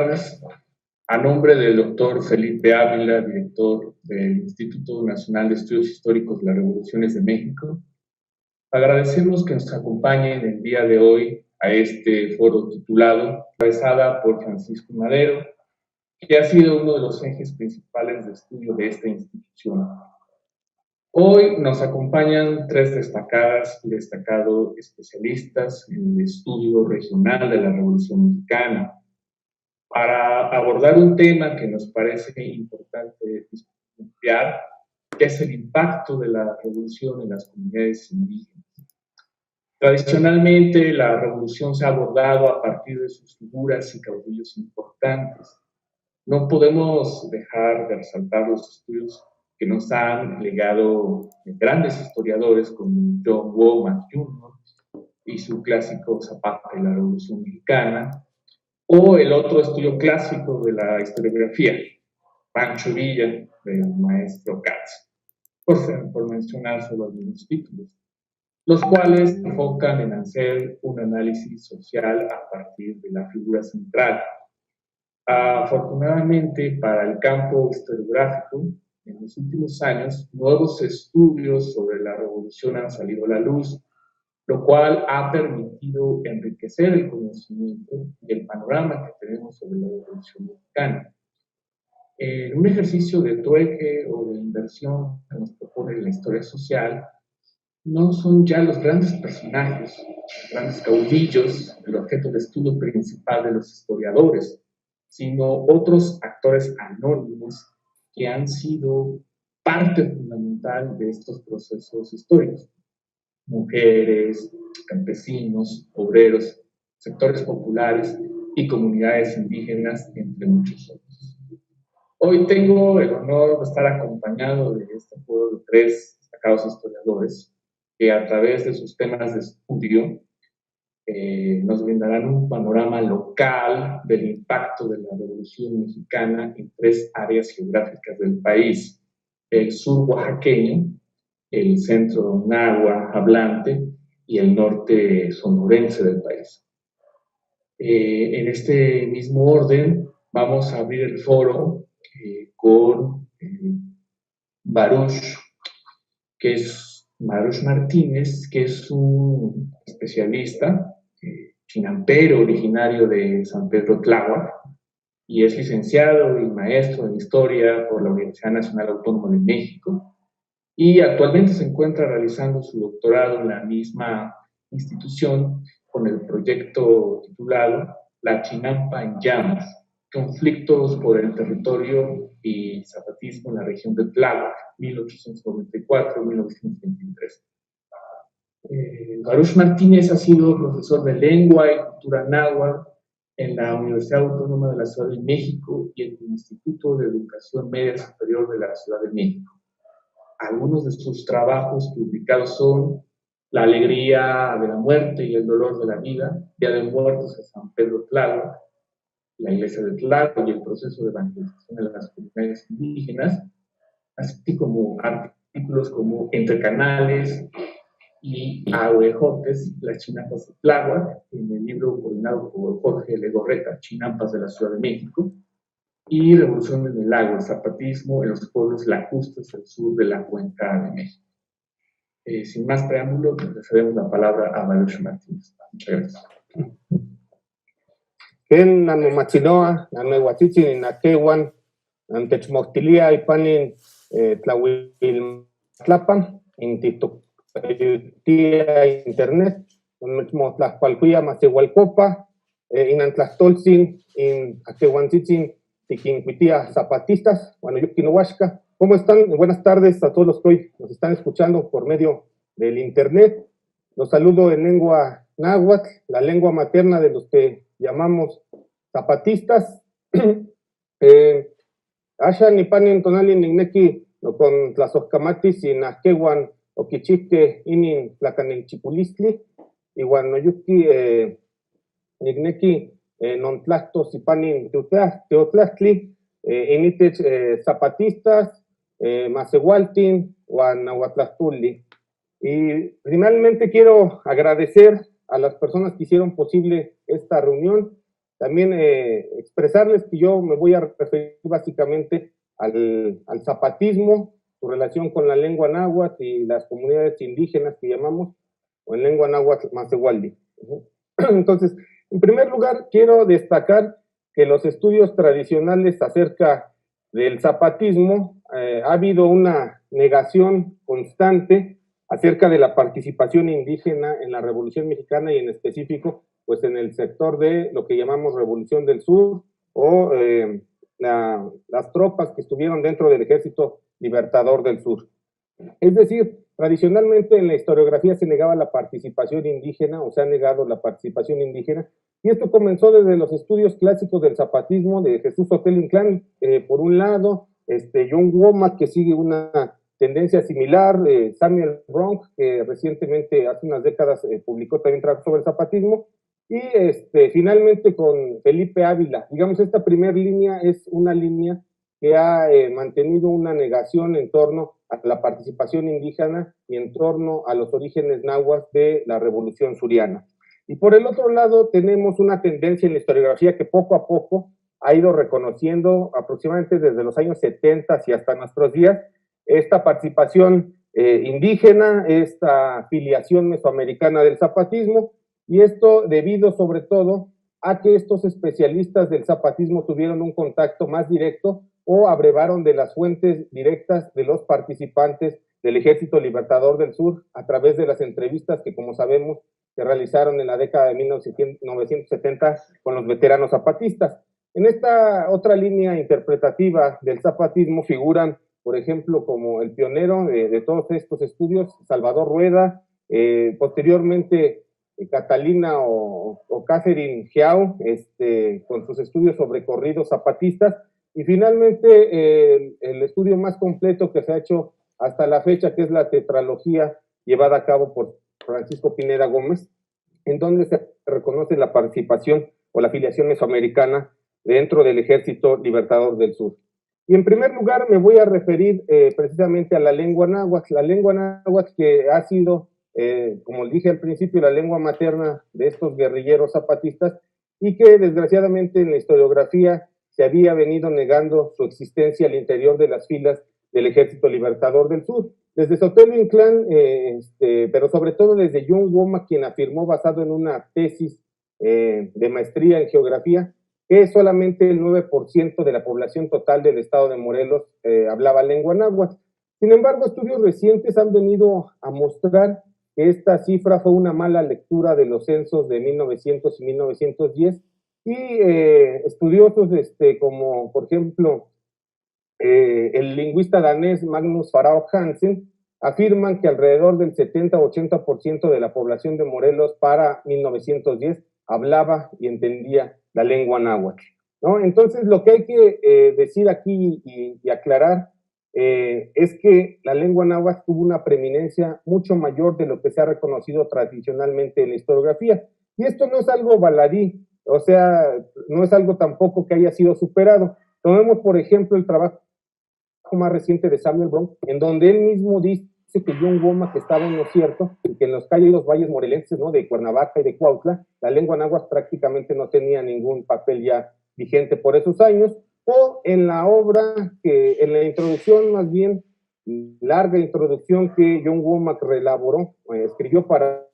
buenas. A nombre del doctor Felipe Ávila, director del Instituto Nacional de Estudios Históricos de las Revoluciones de México, agradecemos que nos acompañen el día de hoy a este foro titulado Encabezada por Francisco Madero, que ha sido uno de los ejes principales de estudio de esta institución. Hoy nos acompañan tres destacadas y destacados especialistas en el estudio regional de la Revolución Mexicana para abordar un tema que nos parece importante estudiar, que es el impacto de la revolución en las comunidades indígenas. Tradicionalmente, la revolución se ha abordado a partir de sus figuras y caudillos importantes. No podemos dejar de resaltar los estudios que nos han legado grandes historiadores como John Womack Jr. y su clásico Zapata y la Revolución Mexicana, o el otro estudio clásico de la historiografía, Pancho Villa, del maestro Katz, por mencionar solo algunos títulos, los cuales enfocan en hacer un análisis social a partir de la figura central. Afortunadamente, para el campo historiográfico, en los últimos años, nuevos estudios sobre la revolución han salido a la luz, lo cual ha permitido enriquecer el conocimiento y el panorama que tenemos sobre la revolución mexicana. En un ejercicio de trueque o de inversión que nos propone la historia social, no son ya los grandes personajes, los grandes caudillos, el objeto de estudio principal de los historiadores, sino otros actores anónimos que han sido parte fundamental de estos procesos históricos. Mujeres, campesinos, obreros, sectores populares y comunidades indígenas, entre muchos otros. Hoy tengo el honor de estar acompañado de este foro de tres destacados historiadores que a través de sus temas de estudio nos brindarán un panorama local del impacto de la Revolución Mexicana en tres áreas geográficas del país: el sur oaxaqueño, el centro náhuatl hablante y el norte sonorense del país. En este mismo orden, vamos a abrir el foro con Baruch Martínez, que es un especialista chinampero originario de San Pedro Tláhuac y es licenciado y maestro en Historia por la Universidad Nacional Autónoma de México y actualmente se encuentra realizando su doctorado en la misma institución con el proyecto titulado La Chinampa en Llamas, conflictos por el territorio y zapatismo en la región de Tláhuac, 1894-1923. Baruch Martínez ha sido profesor de lengua y cultura náhuatl en la Universidad Autónoma de la Ciudad de México y en el Instituto de Educación Media Superior de la Ciudad de México. Algunos de sus trabajos publicados son La alegría de la muerte y el dolor de la vida, Día de Muertos de San Pedro Tláhuac, la iglesia de Tláhuac y el proceso de evangelización de las comunidades indígenas, así como artículos como Entre Canales y Ahuejotes, las chinampas de Tláhuac, en el libro coordinado por Jorge Legorreta, Chinampas de la Ciudad de México, y Revolución en el Lago, el zapatismo en los pueblos lacustres del sur de la Cuenca de México. Sin más preámbulo, le cedemos la palabra a Baruch Martínez. Muchas gracias. Ken nanomachinoa, nanuehuachichi, naquehuan, antechmoctilia y panin tlahuiltlapa, intitotia internet, tlahualcuia, macehualcopa, inantlastolzin, in aquehuanchitzin, tiquincuitia zapatistas, Guanayuquinohuasca. ¿Cómo están? Buenas tardes a todos los que hoy nos están escuchando por medio del internet. Los saludo en lengua náhuatl, la lengua materna de los que llamamos zapatistas. Asha ni panin tonalin nigneki no con tlazoscamatis y nasquehuan oquichihque inin tlacanenchipulistli, igual noyuki nigneki non tlactos y panin teotlastli, initech zapatistas, macehualtin, huan nahuatlastuli. Y finalmente quiero agradecer a las personas que hicieron posible esta reunión, también expresarles que yo me voy a referir básicamente al zapatismo, su relación con la lengua náhuatl y las comunidades indígenas que llamamos, o en lengua náhuatl Macehualdi. Entonces, en primer lugar, quiero destacar que los estudios tradicionales acerca del zapatismo ha habido una negación constante acerca de la participación indígena en la Revolución Mexicana y en específico pues en el sector de lo que llamamos Revolución del Sur o las tropas que estuvieron dentro del Ejército Libertador del Sur. Es decir, tradicionalmente en la historiografía se negaba la participación indígena o se ha negado la participación indígena y esto comenzó desde los estudios clásicos del zapatismo de Jesús Otel Inclán, por un lado, John Womack, que sigue una tendencia similar, Samuel Bronk, que recientemente, hace unas décadas, publicó también trabajo sobre el zapatismo, y finalmente con Felipe Ávila. Digamos, esta primera línea es una línea que ha mantenido una negación en torno a la participación indígena y en torno a los orígenes nahuas de la Revolución Suriana. Y por el otro lado tenemos una tendencia en la historiografía que poco a poco ha ido reconociendo, aproximadamente desde los años 70 y hasta nuestros días, esta participación indígena, esta filiación mesoamericana del zapatismo, y esto debido sobre todo a que estos especialistas del zapatismo tuvieron un contacto más directo o abrevaron de las fuentes directas de los participantes del Ejército Libertador del Sur a través de las entrevistas que, como sabemos, se realizaron en la década de 1970 con los veteranos zapatistas. En esta otra línea interpretativa del zapatismo figuran, por ejemplo, como el pionero de todos estos estudios, Salvador Rueda, posteriormente Catalina o Catherine Giao, con sus estudios sobre corridos zapatistas, y finalmente el estudio más completo que se ha hecho hasta la fecha, que es la tetralogía llevada a cabo por Francisco Pineda Gómez, en donde se reconoce la participación o la afiliación mesoamericana dentro del Ejército Libertador del Sur. Y en primer lugar me voy a referir precisamente a la lengua náhuatl que ha sido, como dije al principio, la lengua materna de estos guerrilleros zapatistas y que desgraciadamente en la historiografía se había venido negando su existencia al interior de las filas del Ejército Libertador del Sur. Desde Sotelo Inclán, pero sobre todo desde John Womack, quien afirmó, basado en una tesis de maestría en geografía, que solamente el 9% de la población total del estado de Morelos hablaba lengua náhuatl. Sin embargo, estudios recientes han venido a mostrar que esta cifra fue una mala lectura de los censos de 1900 y 1910, y estudiosos como, por ejemplo, el lingüista danés Magnus Farao Hansen, afirman que alrededor del 70-80% de la población de Morelos para 1910 hablaba y entendía la lengua náhuatl, ¿no? Entonces, lo que hay que decir aquí y aclarar es que la lengua náhuatl tuvo una preeminencia mucho mayor de lo que se ha reconocido tradicionalmente en la historiografía. Y esto no es algo baladí, o sea, no es algo tampoco que haya sido superado. Tomemos, por ejemplo, el trabajo más reciente de Samuel Bronk, en donde él mismo dice que John Womack estaba en lo cierto, y que en los calles y los valles morelenses, ¿no?, de Cuernavaca y de Cuautla, la lengua náhuatl prácticamente no tenía ningún papel ya vigente por esos años, o en la obra, en la introducción, más bien larga introducción que John Womack reelaboró, escribió para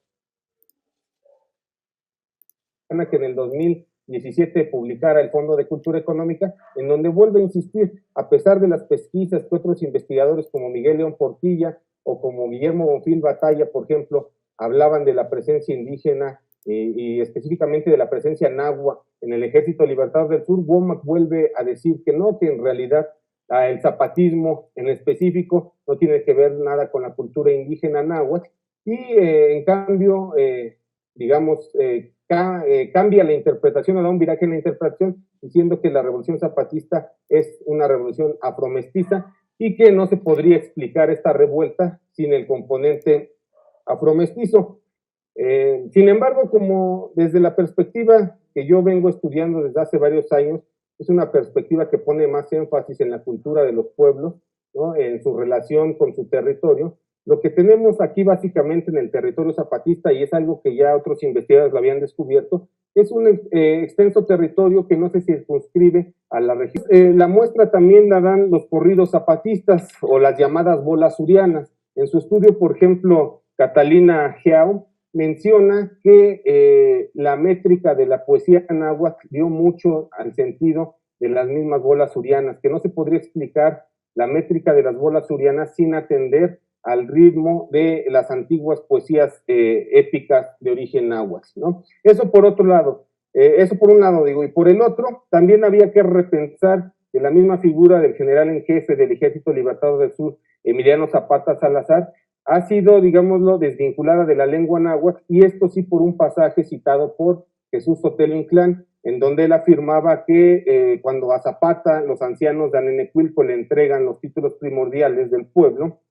que en el 2017 publicara el Fondo de Cultura Económica, en donde vuelve a insistir, a pesar de las pesquisas que otros investigadores como Miguel León Portilla o como Guillermo Bonfil Batalla, por ejemplo, hablaban de la presencia indígena y específicamente de la presencia náhuatl en el Ejército Libertador del Sur. Womack vuelve a decir que no, que en realidad el zapatismo en específico no tiene que ver nada con la cultura indígena náhuatl, y en cambio, digamos, cambia la interpretación o da un viraje en la interpretación, diciendo que la revolución zapatista es una revolución afromestiza y que no se podría explicar esta revuelta sin el componente afromestizo. Sin embargo, como desde la perspectiva que yo vengo estudiando desde hace varios años, es una perspectiva que pone más énfasis en la cultura de los pueblos, ¿no?, en su relación con su territorio. Lo que tenemos aquí básicamente en el territorio zapatista, y es algo que ya otros investigadores lo habían descubierto, es un extenso territorio que no se circunscribe a la región. La muestra también la dan los corridos zapatistas o las llamadas bolas surianas. En su estudio, por ejemplo, Catalina Geao menciona que la métrica de la poesía náhuatl dio mucho al sentido de las mismas bolas surianas, que no se podría explicar la métrica de las bolas surianas sin atender al ritmo de las antiguas poesías épicas de origen náhuatl, ¿no? Eso por otro lado, eso por un lado digo, y por el otro, también había que repensar que la misma figura del general en jefe del Ejército Libertador del Sur, Emiliano Zapata Salazar, ha sido, digámoslo, desvinculada de la lengua náhuatl, y esto sí por un pasaje citado por Jesús Sotelo Inclán, en donde él afirmaba que cuando a Zapata los ancianos de Anenecuilco le entregan los títulos primordiales del pueblo,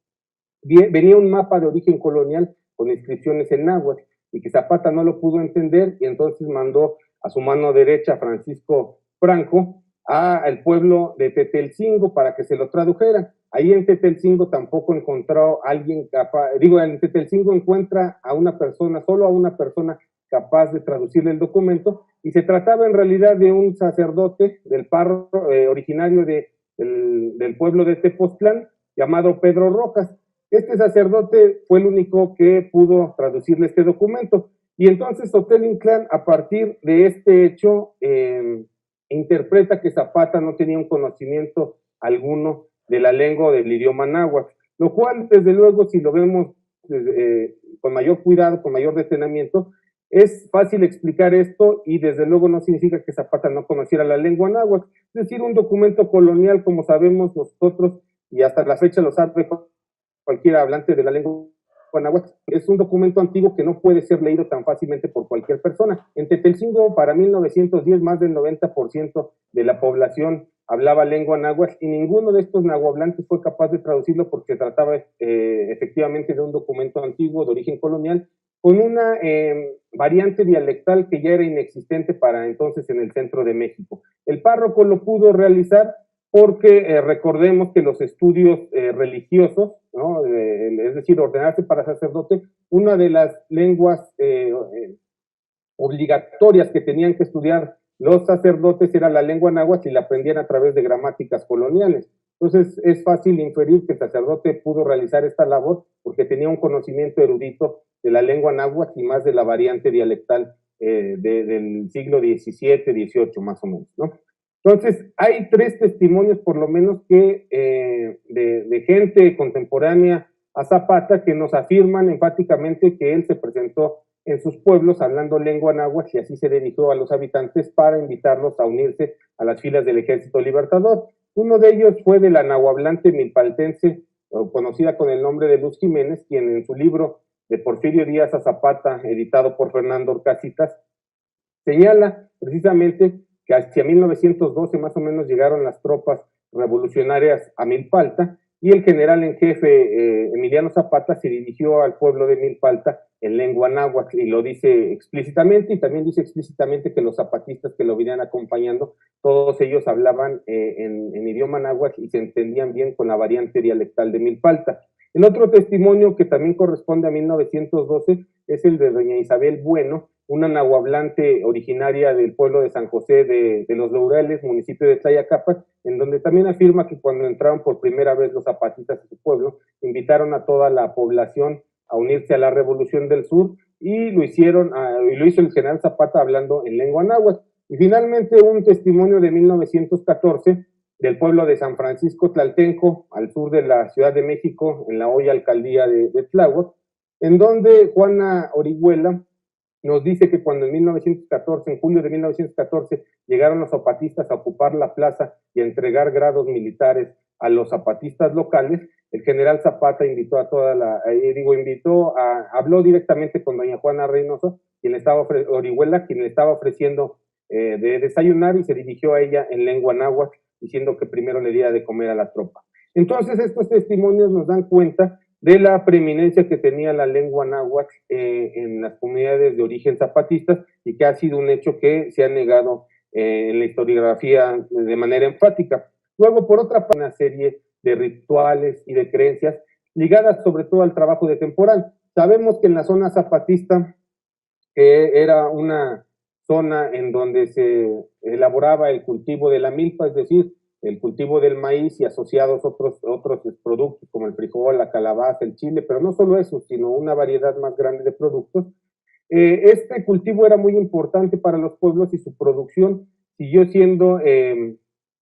venía un mapa de origen colonial con inscripciones en náhuatl, y que Zapata no lo pudo entender, y entonces mandó a su mano derecha, Francisco Franco, al pueblo de Tetelcingo para que se lo tradujera. Ahí en Tetelcingo tampoco encontró a alguien capaz, en Tetelcingo encuentra a una persona, solo a una persona capaz de traducirle el documento, y se trataba en realidad de un sacerdote del párroco originario del pueblo de Tepoztlán, llamado Pedro Rojas. Este sacerdote fue el único que pudo traducirle este documento, y entonces Sotelo Inclán, a partir de este hecho, interpreta que Zapata no tenía un conocimiento alguno de la lengua o del idioma náhuatl, lo cual, desde luego, si lo vemos con mayor cuidado, con mayor detenimiento, es fácil explicar esto, y desde luego no significa que Zapata no conociera la lengua náhuatl. Es decir, un documento colonial, como sabemos nosotros, y hasta la fecha lo sabe cualquier hablante de la lengua náhuatl, es un documento antiguo que no puede ser leído tan fácilmente por cualquier persona. En Tetelcingo, para 1910, más del 90% de la población hablaba lengua náhuatl, y ninguno de estos nahuablantes fue capaz de traducirlo, porque se trataba efectivamente de un documento antiguo de origen colonial, con una variante dialectal que ya era inexistente para entonces en el centro de México. El párroco lo pudo realizar porque recordemos que los estudios religiosos, ¿no? Es decir, ordenarse para sacerdote, una de las lenguas obligatorias que tenían que estudiar los sacerdotes era la lengua náhuatl, y la aprendían a través de gramáticas coloniales. Entonces es fácil inferir que el sacerdote pudo realizar esta labor porque tenía un conocimiento erudito de la lengua náhuatl y más de la variante dialectal del siglo XVII, XVIII más o menos, ¿no? Entonces, hay 3 testimonios por lo menos que de gente contemporánea a Zapata que nos afirman enfáticamente que él se presentó en sus pueblos hablando lengua náhuatl, y así se dirigió a los habitantes para invitarlos a unirse a las filas del Ejército Libertador. Uno de ellos fue de la nahuablante milpaltense, conocida con el nombre de Luz Jiménez, quien en su libro de Porfirio Díaz a Zapata, editado por Fernando Orcasitas, señala precisamente que hacia 1912 más o menos llegaron las tropas revolucionarias a Milpalta, y el general en jefe Emiliano Zapata se dirigió al pueblo de Milpalta en lengua náhuatl, y lo dice explícitamente, y también dice explícitamente que los zapatistas que lo venían acompañando, todos ellos hablaban en idioma náhuatl y se entendían bien con la variante dialectal de Milpalta. El otro testimonio que también corresponde a 1912 es el de doña Isabel Bueno, una nahuablante originaria del pueblo de San José de los Laureles, municipio de Tlayacapan, en donde también afirma que cuando entraron por primera vez los zapatistas a su pueblo, invitaron a toda la población a unirse a la Revolución del Sur, y lo hizo el general Zapata hablando en lengua náhuatl. Y finalmente un testimonio de 1914 del pueblo de San Francisco Tlaltenco, al sur de la Ciudad de México, en la hoy alcaldía de Tláhuac, en donde Juana Orihuela nos dice que cuando en julio de 1914, llegaron los zapatistas a ocupar la plaza y a entregar grados militares a los zapatistas locales, el general Zapata habló directamente con doña Juana Reynoso, Orihuela, quien le estaba ofreciendo de desayunar, y se dirigió a ella en lengua náhuatl, diciendo que primero le diera de comer a la tropa. Entonces, estos testimonios nos dan cuenta de la preeminencia que tenía la lengua náhuatl en las comunidades de origen zapatistas, y que ha sido un hecho que se ha negado en la historiografía de manera enfática. Luego, por otra parte, una serie de rituales y de creencias ligadas sobre todo al trabajo de temporal. Sabemos que en la zona zapatista era una zona en donde se elaboraba el cultivo de la milpa, es decir, el cultivo del maíz y asociados otros productos como el frijol, la calabaza, el chile, pero no solo eso, sino una variedad más grande de productos. Este cultivo era muy importante para los pueblos y su producción siguió siendo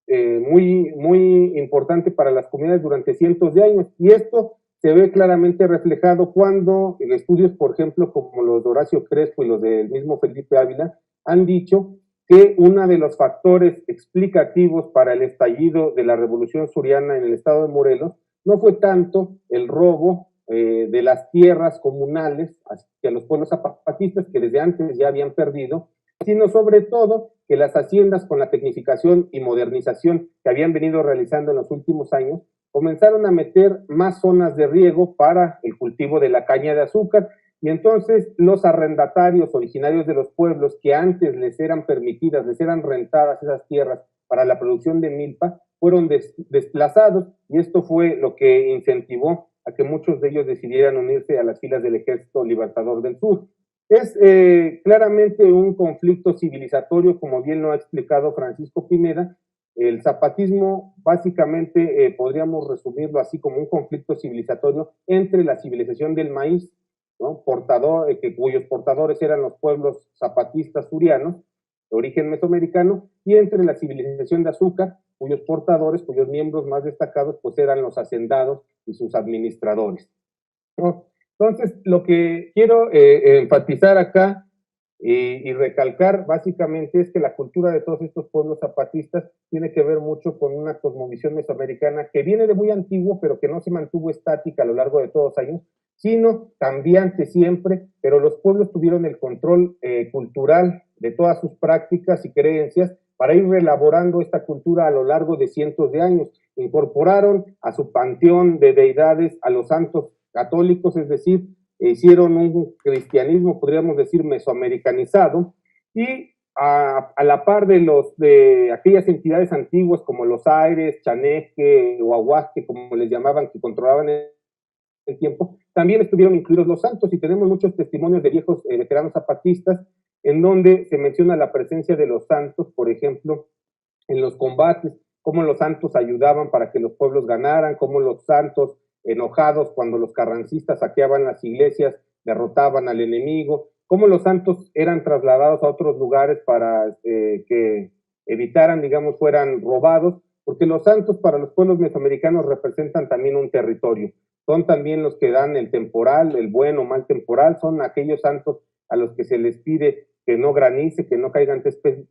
muy importante para las comunidades durante cientos de años. Y esto se ve claramente reflejado cuando en estudios, por ejemplo, como los de Horacio Crespo y los del mismo Felipe Ávila, han dicho que uno de los factores explicativos para el estallido de la Revolución Suriana en el estado de Morelos no fue tanto el robo de las tierras comunales hacia los pueblos zapatistas que desde antes ya habían perdido, sino sobre todo que las haciendas con la tecnificación y modernización que habían venido realizando en los últimos años comenzaron a meter más zonas de riego para el cultivo de la caña de azúcar y entonces los arrendatarios originarios de los pueblos que antes les eran permitidas, les eran rentadas esas tierras para la producción de milpa, fueron desplazados y esto fue lo que incentivó a que muchos de ellos decidieran unirse a las filas del Ejército Libertador del Sur. Es claramente un conflicto civilizatorio, como bien lo ha explicado Francisco Pineda. El zapatismo básicamente podríamos resumirlo así como un conflicto civilizatorio entre la civilización del maíz, ¿no? Cuyos portadores eran los pueblos zapatistas surianos, de origen mesoamericano, y entre la civilización de azúcar, cuyos portadores, cuyos miembros más destacados, pues eran los hacendados y sus administradores, ¿no? Entonces, lo que quiero enfatizar acá y recalcar básicamente es que la cultura de todos estos pueblos zapatistas tiene que ver mucho con una cosmovisión mesoamericana que viene de muy antiguo, pero que no se mantuvo estática a lo largo de todos los años, sino cambiante siempre, pero los pueblos tuvieron el control cultural de todas sus prácticas y creencias para ir reelaborando esta cultura a lo largo de cientos de años. Incorporaron a su panteón de deidades a los santos católicos, es decir, hicieron un cristianismo, podríamos decir, mesoamericanizado, y a la par de aquellas entidades antiguas como los Aires, Chaneque o Ahuasque, como les llamaban, que controlaban el tiempo, también estuvieron incluidos los santos, y tenemos muchos testimonios de viejos veteranos zapatistas en donde se menciona la presencia de los santos, por ejemplo, en los combates, cómo los santos ayudaban para que los pueblos ganaran, cómo los santos enojados cuando los carrancistas saqueaban las iglesias, derrotaban al enemigo, cómo los santos eran trasladados a otros lugares para que evitaran, digamos, fueran robados, porque los santos para los pueblos mesoamericanos representan también un territorio, son también los que dan el temporal, el buen o mal temporal, son aquellos santos a los que se les pide que no granice, que no caigan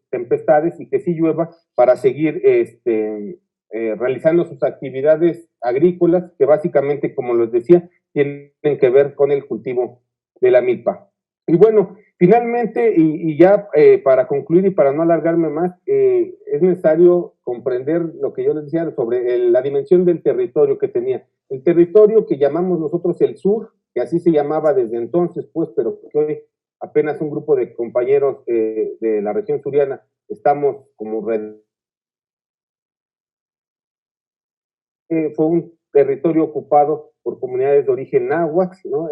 tempestades y que sí llueva para seguir realizando sus actividades agrícolas, que básicamente, como les decía, tienen que ver con el cultivo de la milpa. Y bueno, finalmente, y ya para concluir y para no alargarme más, es necesario comprender lo que yo les decía sobre la dimensión del territorio que tenía. El territorio que llamamos nosotros el sur, que así se llamaba desde entonces, pues, pero que hoy apenas un grupo de compañeros de la región suriana estamos como fue un territorio ocupado por comunidades de origen náhuatl, ¿no?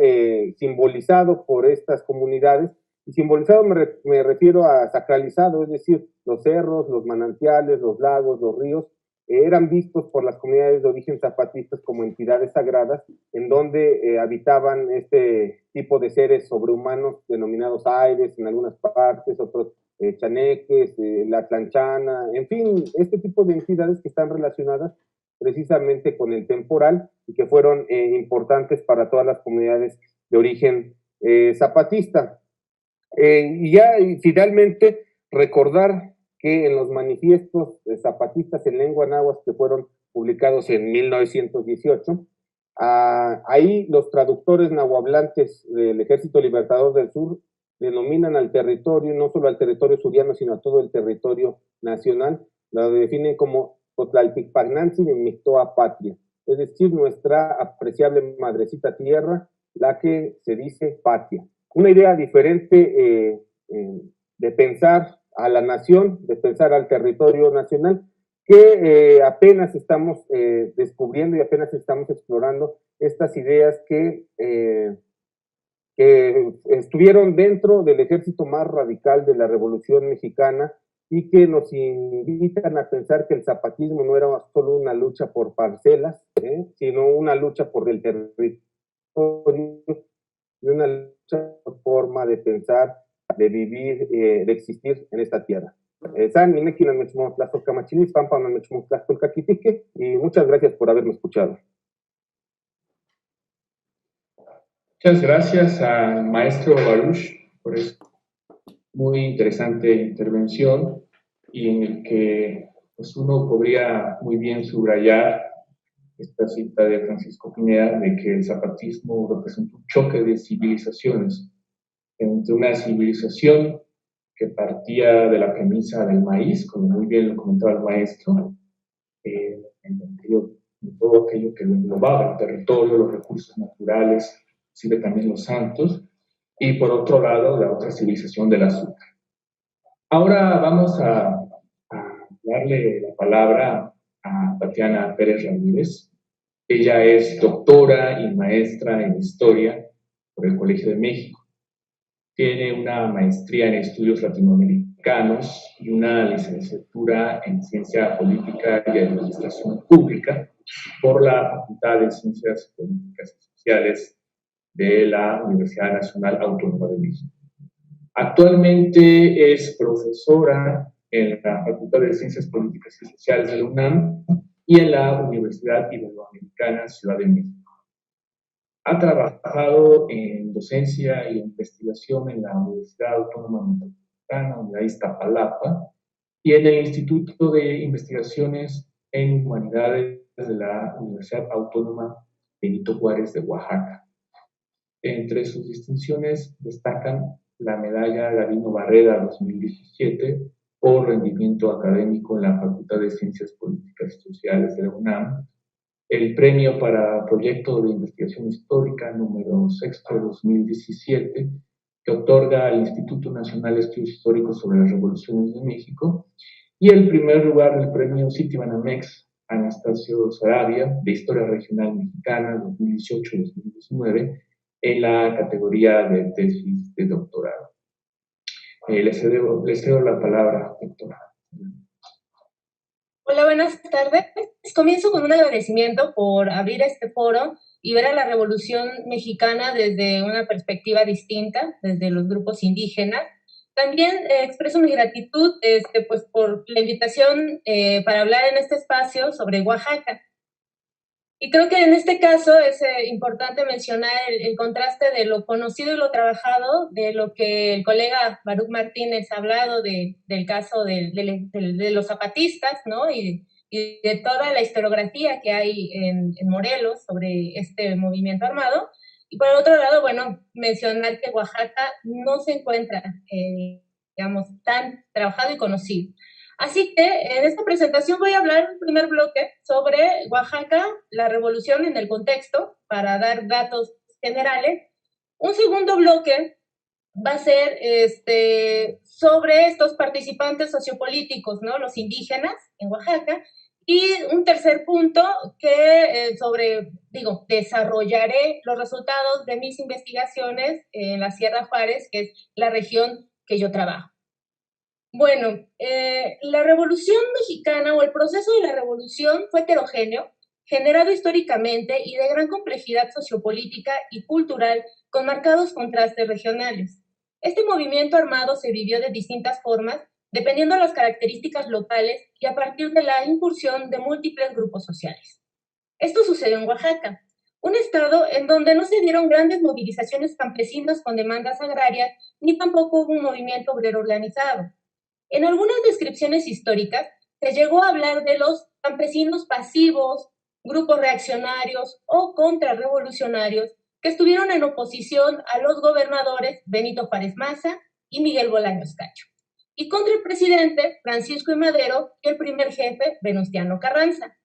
Simbolizado por estas comunidades, y simbolizado me refiero a sacralizado, es decir, los cerros, los manantiales, los lagos, los ríos, eran vistos por las comunidades de origen zapatistas como entidades sagradas, en donde habitaban este tipo de seres sobrehumanos denominados aires en algunas partes, otros chaneques, la tlanchana, en fin, este tipo de entidades que están relacionadas precisamente con el temporal y que fueron importantes para todas las comunidades de origen zapatista. Y ya y finalmente recordar que en los manifiestos zapatistas en lengua náhuatl que fueron publicados en 1918, ahí los traductores nahuablantes del Ejército Libertador del Sur denominan al territorio, no solo al territorio suriano, sino a todo el territorio nacional, lo definen como Totlalticpagnantzin en Mictoa Patria, es decir, nuestra apreciable madrecita tierra, la que se dice patria. Una idea diferente de pensar a la nación, de pensar al territorio nacional, que apenas estamos descubriendo y apenas estamos explorando estas ideas que que estuvieron dentro del ejército más radical de la Revolución Mexicana y que nos invitan a pensar que el zapatismo no era solo una lucha por parcelas, sino una lucha por el territorio y una lucha por forma de pensar, de vivir, de existir en esta tierra. Y muchas gracias por haberme escuchado. Muchas gracias al maestro Baruch por esta muy interesante intervención y en el que pues, uno podría muy bien subrayar esta cita de Francisco Pineda de que el zapatismo representa un choque de civilizaciones entre una civilización que partía de la premisa del maíz, como muy bien lo comentaba el maestro, en todo aquello que lo englobaba, el territorio, los recursos naturales, inclusive también los santos, y por otro lado, la otra civilización del azúcar. Ahora vamos a darle la palabra a Tatiana Pérez Ramírez. Ella es doctora y maestra en Historia por el Colegio de México. Tiene una maestría en Estudios Latinoamericanos y una licenciatura en Ciencia Política y Administración Pública por la Facultad de Ciencias Políticas y Sociales de la Universidad Nacional Autónoma de México. Actualmente es profesora en la Facultad de Ciencias Políticas y Sociales de la UNAM y en la Universidad Iberoamericana Ciudad de México. Ha trabajado en docencia y investigación en la Universidad Autónoma Metropolitana, Unidad Iztapalapa, y en el Instituto de Investigaciones en Humanidades de la Universidad Autónoma Benito Juárez de Oaxaca. Entre sus distinciones destacan la medalla Gavino Barrera 2017 por rendimiento académico en la Facultad de Ciencias Políticas y Sociales de la UNAM, el premio para proyecto de investigación histórica número 6 de 2017, que otorga al Instituto Nacional de Estudios Históricos sobre las Revoluciones de México, y el primer lugar del premio Citibanamex Anastasio Sarabia de Historia Regional Mexicana 2018-2019 en la categoría de tesis de doctorado. Les cedo la palabra, doctora. Hola, buenas tardes. Comienzo con un agradecimiento por abrir este foro y ver a la Revolución Mexicana desde una perspectiva distinta, desde los grupos indígenas. También expreso mi gratitud pues, por la invitación para hablar en este espacio sobre Oaxaca. Y creo que en este caso es importante mencionar el contraste de lo conocido y lo trabajado, de lo que el colega Baruch Martínez ha hablado del caso de los zapatistas, ¿no? Y de toda la historiografía que hay en Morelos sobre este movimiento armado. Y por otro lado, bueno, mencionar que Oaxaca no se encuentra, digamos, tan trabajado y conocido. Así que en esta presentación voy a hablar en primer bloque sobre Oaxaca, la revolución en el contexto, para dar datos generales. Un segundo bloque va a ser sobre estos participantes sociopolíticos, ¿no? Los indígenas en Oaxaca. Y un tercer punto que desarrollaré los resultados de mis investigaciones en la Sierra Juárez, que es la región que yo trabajo. Bueno, la Revolución Mexicana o el proceso de la revolución fue heterogéneo, generado históricamente y de gran complejidad sociopolítica y cultural con marcados contrastes regionales. Este movimiento armado se vivió de distintas formas, dependiendo de las características locales y a partir de la incursión de múltiples grupos sociales. Esto sucedió en Oaxaca, un estado en donde no se dieron grandes movilizaciones campesinas con demandas agrarias, ni tampoco hubo un movimiento obrero organizado. En algunas descripciones históricas se llegó a hablar de los campesinos pasivos, grupos reaccionarios o contrarrevolucionarios que estuvieron en oposición a los gobernadores Benito Juárez Maza y Miguel Bolaños Cacho, y contra el presidente Francisco I. Madero y el primer jefe Venustiano Carranza.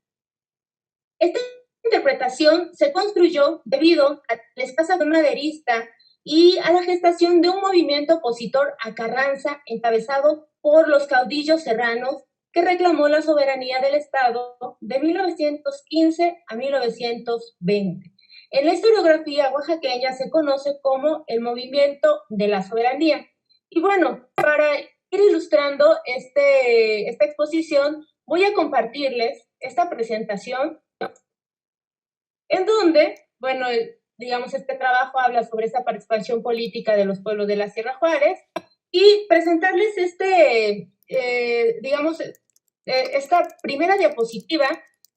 Esta interpretación se construyó debido a la escasa maderista y a la gestación de un movimiento opositor a Carranza encabezado por los caudillos serranos que reclamó la soberanía del Estado de 1915 a 1920. En la historiografía oaxaqueña se conoce como el movimiento de la soberanía. Y bueno, para ir ilustrando esta exposición, voy a compartirles esta presentación en donde, bueno, digamos, este trabajo habla sobre esa participación política de los pueblos de la Sierra Juárez y presentarles esta primera diapositiva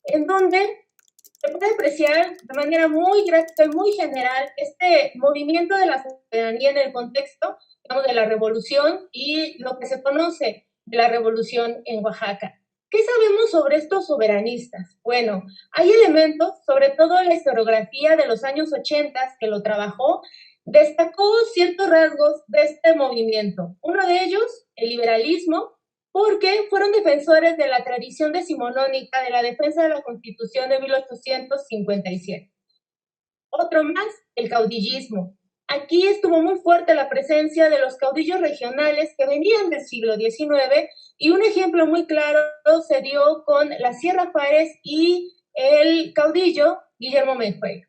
en donde se puede apreciar de manera muy gráfica y muy general este movimiento de la ciudadanía en el contexto, digamos, de la revolución y lo que se conoce de la revolución en Oaxaca. ¿Qué sabemos sobre estos soberanistas? Bueno, hay elementos, sobre todo en la historiografía de los años 80 que lo trabajó, destacó ciertos rasgos de este movimiento. Uno de ellos, el liberalismo, porque fueron defensores de la tradición decimonónica de la defensa de la Constitución de 1857. Otro más, el caudillismo. Aquí estuvo muy fuerte la presencia de los caudillos regionales que venían del siglo XIX y un ejemplo muy claro se dio con la Sierra Juárez y el caudillo Guillermo Menfue.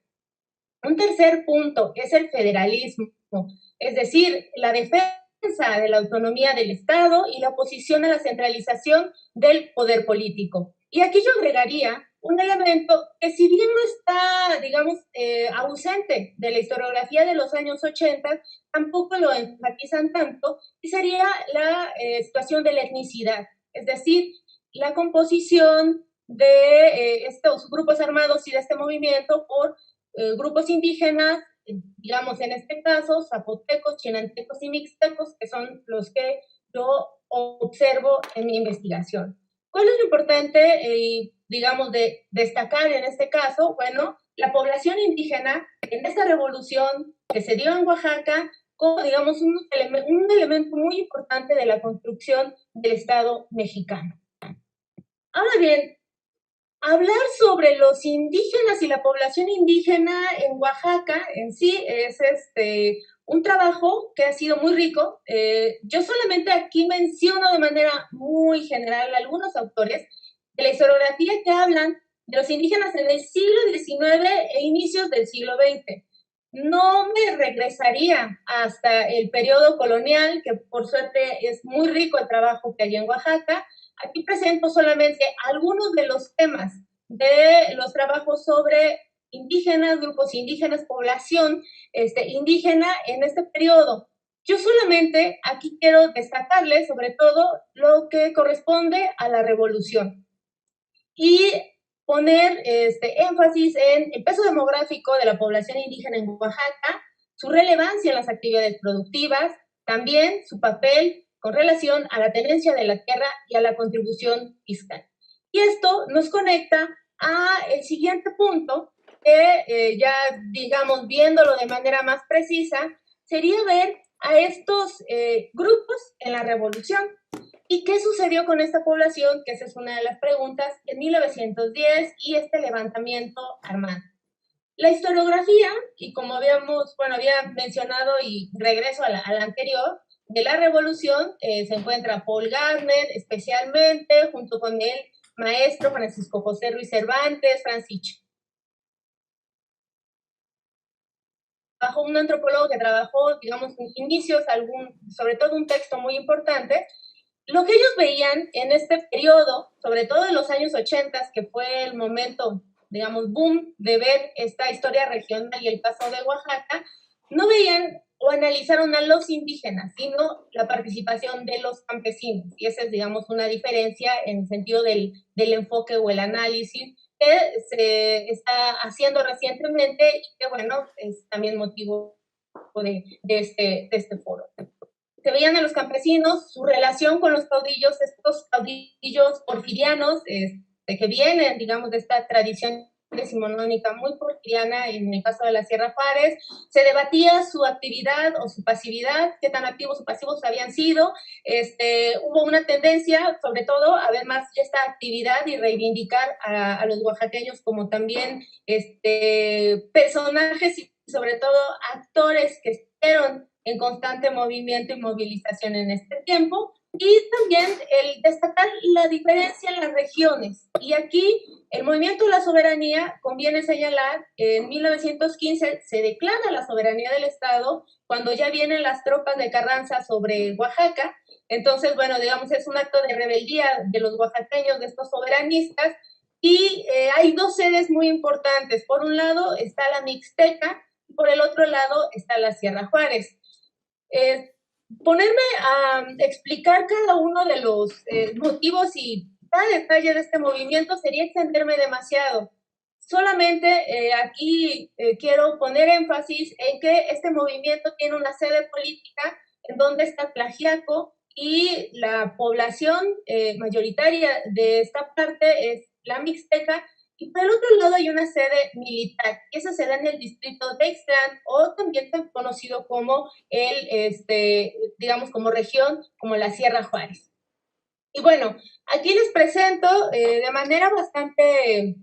Un tercer punto es el federalismo, es decir, la defensa de la autonomía del Estado y la oposición a la centralización del poder político. Y aquí yo agregaría un elemento que si bien no está, digamos, ausente de la historiografía de los años 80, tampoco lo enfatizan tanto, y sería la situación de la etnicidad, es decir, la composición de estos grupos armados y de este movimiento por grupos indígenas, digamos en este caso, zapotecos, chinantecos y mixtecos, que son los que yo observo en mi investigación. ¿Cuál es lo importante, digamos, de destacar en este caso? Bueno, la población indígena en esta revolución que se dio en Oaxaca, como, digamos, un elemento muy importante de la construcción del Estado mexicano. Ahora bien, hablar sobre los indígenas y la población indígena en Oaxaca en sí es un trabajo que ha sido muy rico. Yo solamente aquí menciono de manera muy general algunos autores de la historiografía que hablan de los indígenas en el siglo XIX e inicios del siglo XX. No me regresaría hasta el periodo colonial, que por suerte es muy rico el trabajo que hay en Oaxaca. Aquí presento solamente algunos de los temas de los trabajos sobre indígenas, grupos indígenas, población indígena en este periodo. Yo solamente aquí quiero destacarles sobre todo lo que corresponde a la revolución y poner énfasis en el peso demográfico de la población indígena en Oaxaca, su relevancia en las actividades productivas, también su papel con relación a la tenencia de la tierra y a la contribución fiscal. Y esto nos conecta a el siguiente punto, que ya, digamos, viéndolo de manera más precisa, sería ver a estos grupos en la revolución. ¿Y qué sucedió con esta población? Que esa es una de las preguntas en 1910 y este levantamiento armado. La historiografía, y como había mencionado y regreso a la anterior, de la revolución se encuentra Paul Gardner, especialmente, junto con el maestro Francisco José Ruiz Cervantes, Francisco. Bajo un antropólogo que trabajó, digamos, en inicios, sobre todo un texto muy importante. Lo que ellos veían en este periodo, sobre todo en los años 80, que fue el momento, digamos, boom de ver esta historia regional y el paso de Oaxaca, no veían o analizaron a los indígenas, sino la participación de los campesinos. Y esa es, digamos, una diferencia en el sentido del enfoque o el análisis que se está haciendo recientemente y que, bueno, es también motivo de este foro. Se veían a los campesinos, su relación con los caudillos, estos caudillos porfirianos, que vienen, digamos, de esta tradición decimonónica muy porfiriana, en el caso de la Sierra Juárez, se debatía su actividad o su pasividad, qué tan activos o pasivos habían sido. Hubo una tendencia, sobre todo, a ver más esta actividad y reivindicar a los oaxaqueños como también personajes y sobre todo actores que estuvieron en constante movimiento y movilización en este tiempo. Y también el destacar la diferencia en las regiones. Y aquí el movimiento de la soberanía, conviene señalar, en 1915 se declara la soberanía del Estado cuando ya vienen las tropas de Carranza sobre Oaxaca. Entonces, bueno, digamos, es un acto de rebeldía de los oaxaqueños, de estos soberanistas, y hay dos sedes muy importantes. Por un lado está la Mixteca, y por el otro lado está la Sierra Juárez. Ponerme a explicar cada uno de los motivos y cada detalle de este movimiento sería extenderme demasiado. Solamente aquí quiero poner énfasis en que este movimiento tiene una sede política en donde está Tlaxiaco, y la población mayoritaria de esta parte es la Mixteca, y por el otro lado hay una sede militar, y esa se da en el distrito de Ixtlán, o también conocido como digamos, como región, como la Sierra Juárez. Y bueno, aquí les presento de manera bastante,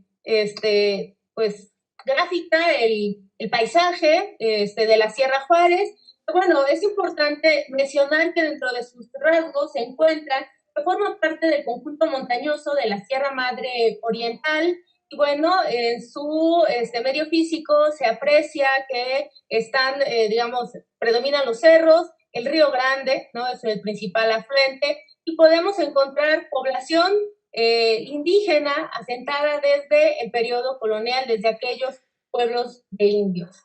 pues, gráfica el paisaje de la Sierra Juárez. Bueno, es importante mencionar que dentro de sus rasgos se encuentran que forman parte del conjunto montañoso de la Sierra Madre Oriental. Y bueno, en su medio físico se aprecia que están, digamos, predominan los cerros, el Río Grande, ¿no? Es el principal afluente, y podemos encontrar población indígena asentada desde el periodo colonial, desde aquellos pueblos de indios.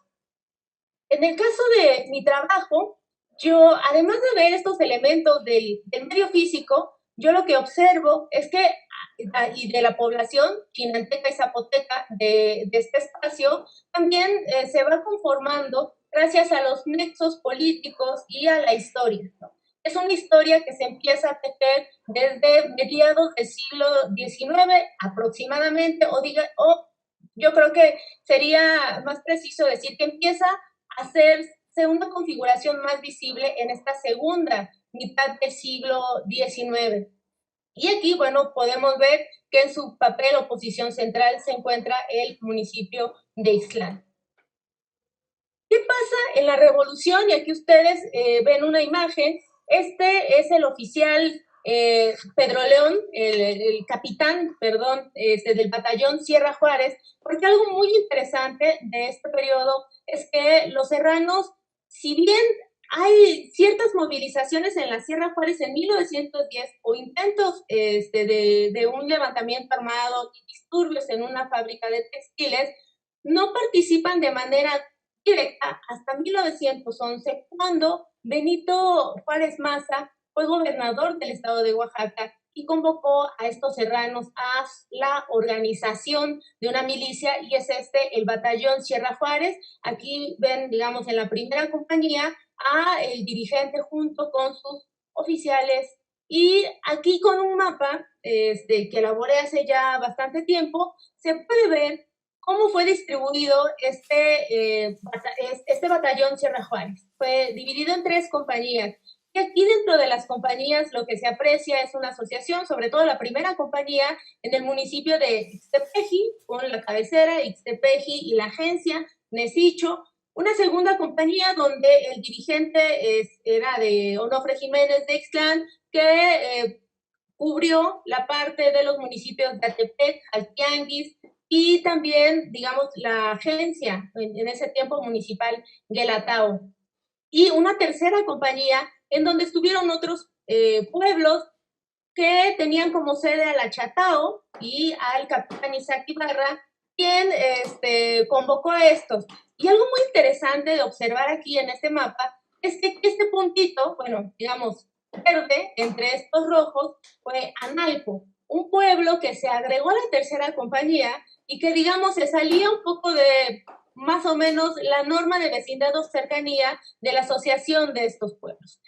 En el caso de mi trabajo, yo, además de ver estos elementos del medio físico, yo lo que observo es que, y de la población chinanteca y zapoteca de este espacio, también se va conformando gracias a los nexos políticos y a la historia, ¿no? Es una historia que se empieza a tejer desde mediados del siglo XIX aproximadamente, o yo creo que sería más preciso decir que empieza a hacerse una configuración más visible en esta segunda mitad del siglo XIX. Y aquí, bueno, podemos ver que en su papel o posición central se encuentra el municipio de Ixtlán. ¿Qué pasa en la revolución? Y aquí ustedes ven una imagen. Este es el oficial Pedro León, el capitán, perdón, del batallón Sierra Juárez, porque algo muy interesante de este periodo es que los serranos, si bien hay ciertas movilizaciones en la Sierra Juárez en 1910 o intentos de un levantamiento armado y disturbios en una fábrica de textiles, no participan de manera directa hasta 1911, cuando Benito Juárez Maza fue gobernador del estado de Oaxaca y convocó a estos serranos a la organización de una milicia, y es el batallón Sierra Juárez. Aquí ven, digamos, en la primera compañía a el dirigente junto con sus oficiales, y aquí con un mapa que elaboré hace ya bastante tiempo, se puede ver cómo fue distribuido este batallón Sierra Juárez. Fue dividido en 3 compañías. Y aquí dentro de las compañías lo que se aprecia es una asociación, sobre todo la primera compañía en el municipio de Ixtepeji, con la cabecera Ixtepeji y la agencia Nesicho. Una segunda compañía donde el dirigente era de Onofre Jiménez de Ixtlán, que cubrió la parte de los municipios de Atepec, Altianguis, y también, digamos, la agencia en ese tiempo municipal Guelatao. Y una tercera compañía en donde estuvieron otros pueblos que tenían como sede a la Chatao y al capitán Isaac Ibarra, quien convocó a estos. Y algo muy interesante de observar aquí en este mapa es que este puntito, bueno, digamos, verde entre estos rojos, fue Analco, un pueblo que se agregó a la tercera compañía y que, digamos, se salía un poco de más o menos la norma de vecindad o cercanía de la asociación de estos pueblos.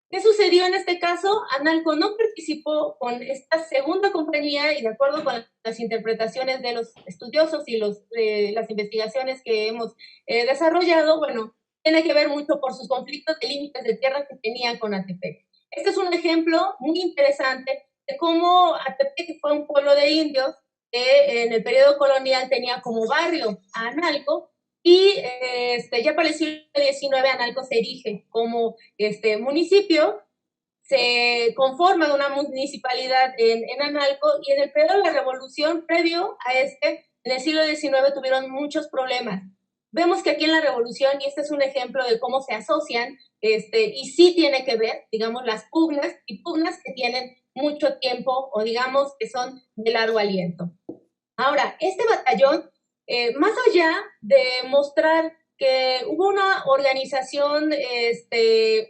¿Qué sucedió en este caso? Analco no participó con esta segunda compañía, y de acuerdo con las interpretaciones de los estudiosos y las investigaciones que hemos desarrollado, bueno, tiene que ver mucho por sus conflictos de límites de tierra que tenía con Atepec. Este es un ejemplo muy interesante de cómo Atepec fue un pueblo de indios que en el periodo colonial tenía como barrio a Analco, y ya para el siglo XIX Analco se erige como municipio. conforman una municipalidad en Analco, y en el periodo de la revolución previo a en el siglo XIX tuvieron muchos problemas. Vemos que aquí en la revolución, y este es un ejemplo de cómo se asocian, y sí tiene que ver, digamos, las pugnas, y pugnas que tienen mucho tiempo, o digamos que son de largo aliento. Ahora, este batallón, más allá de mostrar que hubo una organización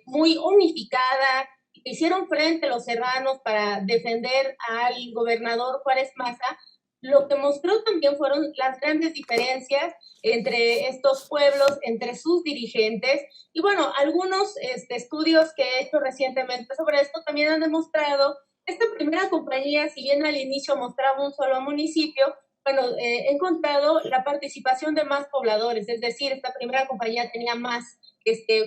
muy unificada, que hicieron frente a los serranos para defender al gobernador Juárez Maza, lo que mostró también fueron las grandes diferencias entre estos pueblos, entre sus dirigentes. Y bueno, algunos estudios que he hecho recientemente sobre esto también han demostrado que esta primera compañía, si bien al inicio mostraba un solo municipio, bueno, he encontrado la participación de más pobladores, es decir, esta primera compañía tenía más,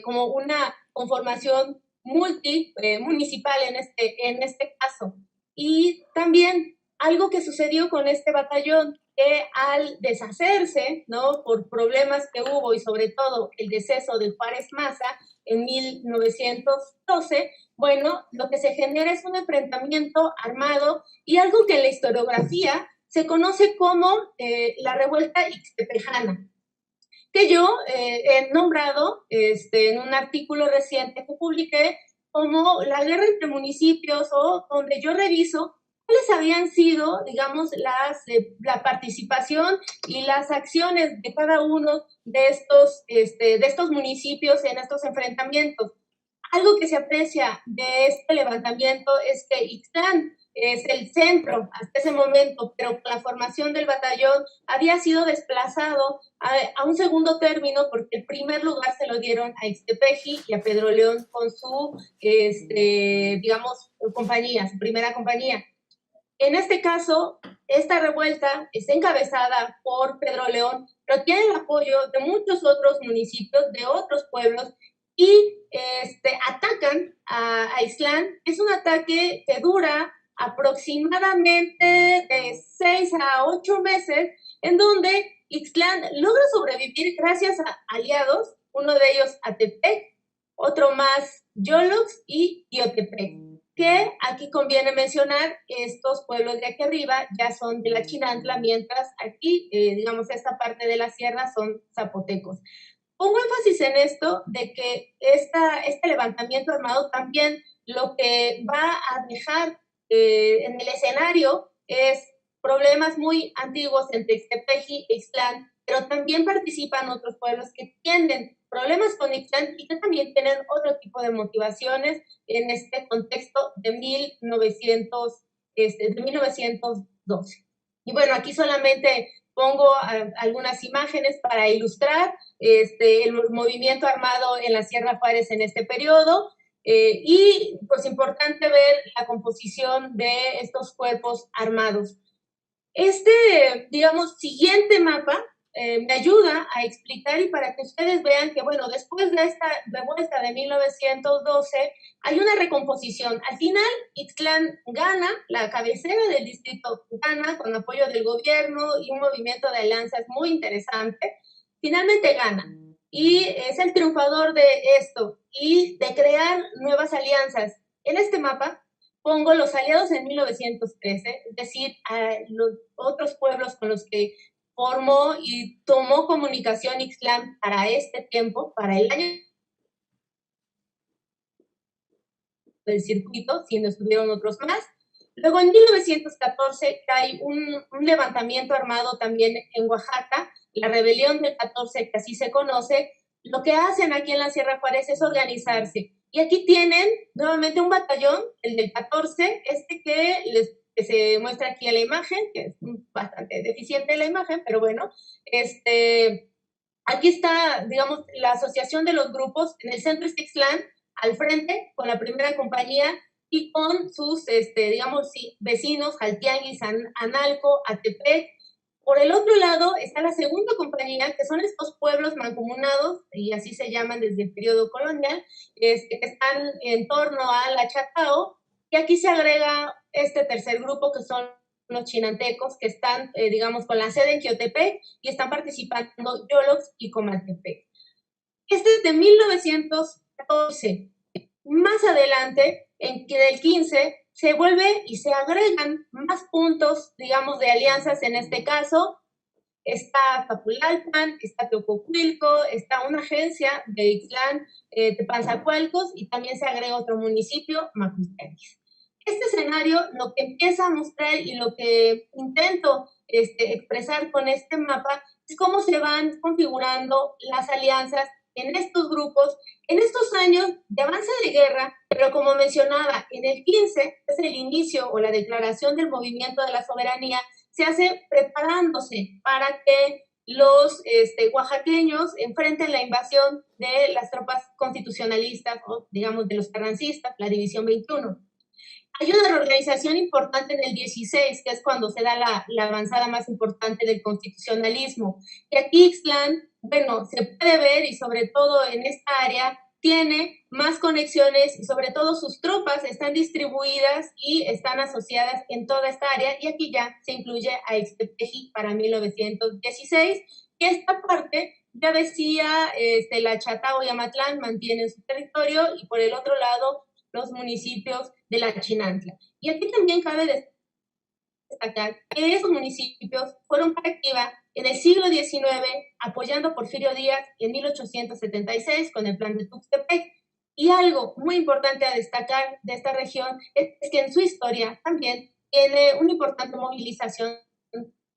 como una conformación municipal en este caso. Y también algo que sucedió con este batallón, que al deshacerse, ¿no?, por problemas que hubo y sobre todo el deceso de Juárez Maza en 1912, bueno, lo que se genera es un enfrentamiento armado y algo que en la historiografía se conoce como la revuelta ixtepejana, que yo he nombrado en un artículo reciente que publiqué como la guerra entre municipios, o donde yo reviso cuáles habían sido, digamos, la participación y las acciones de cada uno de estos municipios en estos enfrentamientos. Algo que se aprecia de este levantamiento es que Ixtlán es el centro hasta ese momento, pero con la formación del batallón había sido desplazado a un segundo término, porque el primer lugar se lo dieron a Ixtepeji y a Pedro León con su, digamos, compañía, su primera compañía. En este caso, esta revuelta está encabezada por Pedro León, pero tiene el apoyo de muchos otros municipios, de otros pueblos, y atacan a Ixtlán. Es un ataque que dura aproximadamente de 6 a 8 meses, en donde Ixtlán logra sobrevivir gracias a aliados, uno de ellos Atepec, otro más Yolox y Iotepec, que aquí conviene mencionar que estos pueblos de aquí arriba ya son de la Chinantla, mientras aquí, digamos, esta parte de la sierra son zapotecos. Pongo énfasis en esto de que este levantamiento armado también lo que va a dejar en el escenario es problemas muy antiguos entre Ixtepeji e Ixtlán, pero también participan otros pueblos que tienen problemas con Ixtlán y que también tienen otro tipo de motivaciones en este contexto de 1912. Y bueno, aquí solamente pongo algunas imágenes para ilustrar el movimiento armado en la Sierra Juárez en este periodo, y pues importante ver la composición de estos cuerpos armados. Digamos, siguiente mapa me ayuda a explicar, y para que ustedes vean que, bueno, después de esta revuelta de 1912 hay una recomposición. Al final, Ixtlán gana, la cabecera del distrito gana con apoyo del gobierno y un movimiento de alianzas muy interesante. Finalmente gana y es el triunfador de esto y de crear nuevas alianzas. En este mapa pongo los aliados en 1913, es decir, a los otros pueblos con los que formó y tomó comunicación Ixtlán para este tiempo, para el año del circuito, si no estuvieron otros más. Luego, en 1914, hay un levantamiento armado también en Oaxaca, la rebelión del 14, que así se conoce. Lo que hacen aquí en la Sierra Juárez es organizarse. Y aquí tienen nuevamente un batallón, el del 14, que se muestra aquí en la imagen, que es bastante deficiente la imagen, pero bueno, aquí está, digamos, la asociación de los grupos. En el centro está Ixtlán, al frente, con la primera compañía, y con sus, digamos, vecinos, Jaltianguis, Analco, Atepec. Por el otro lado está la segunda compañía, que son estos pueblos mancomunados, y así se llaman desde el periodo colonial, que están en torno a la Chacao, y aquí se agrega este tercer grupo, que son los chinantecos, que están, digamos, con la sede en Quiotepec, y están participando Yolox y Comaltepec. Este es de 1914. Más adelante, en que del 15 se vuelve y se agregan más puntos, digamos, de alianzas en este caso. Está Capulalpan, está Teococuilco, está una agencia de Ixtlán, Tepanzacualcos, y también se agrega otro municipio, Macustequis. Este escenario, lo que empieza a mostrar y lo que intento expresar con este mapa es cómo se van configurando las alianzas en estos grupos, en estos años de avance de guerra, pero como mencionaba, en el 15 es el inicio o la declaración del movimiento de la soberanía, se hace preparándose para que los oaxaqueños enfrenten la invasión de las tropas constitucionalistas o, digamos, de los carrancistas, la División 21. Hay una reorganización importante en el 16, que es cuando se da la avanzada más importante del constitucionalismo. Y aquí Ixtlán, bueno, se puede ver, y sobre todo en esta área, tiene más conexiones y sobre todo sus tropas están distribuidas y están asociadas en toda esta área, y aquí ya se incluye a Ixtepeji para 1916, y esta parte ya decía, la Chatao y Amatlán mantienen su territorio, y por el otro lado los municipios de la Chinantla. Y aquí también cabe destacar que esos municipios fueron para activa en el siglo XIX, apoyando a Porfirio Díaz en 1876 con el plan de Tuxtepec. Y algo muy importante a destacar de esta región es que en su historia también tiene una importante movilización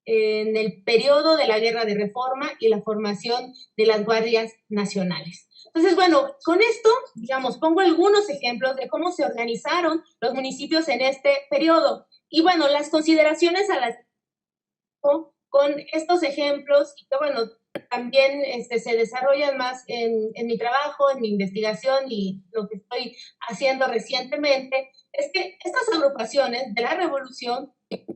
en el periodo de la Guerra de Reforma y la formación de las Guardias Nacionales. Entonces, bueno, con esto, digamos, pongo algunos ejemplos de cómo se organizaron los municipios en este periodo. Y bueno, las consideraciones a las con estos ejemplos, y que bueno, también se desarrollan más en mi trabajo, en mi investigación y lo que estoy haciendo recientemente, es que estas agrupaciones de la revolución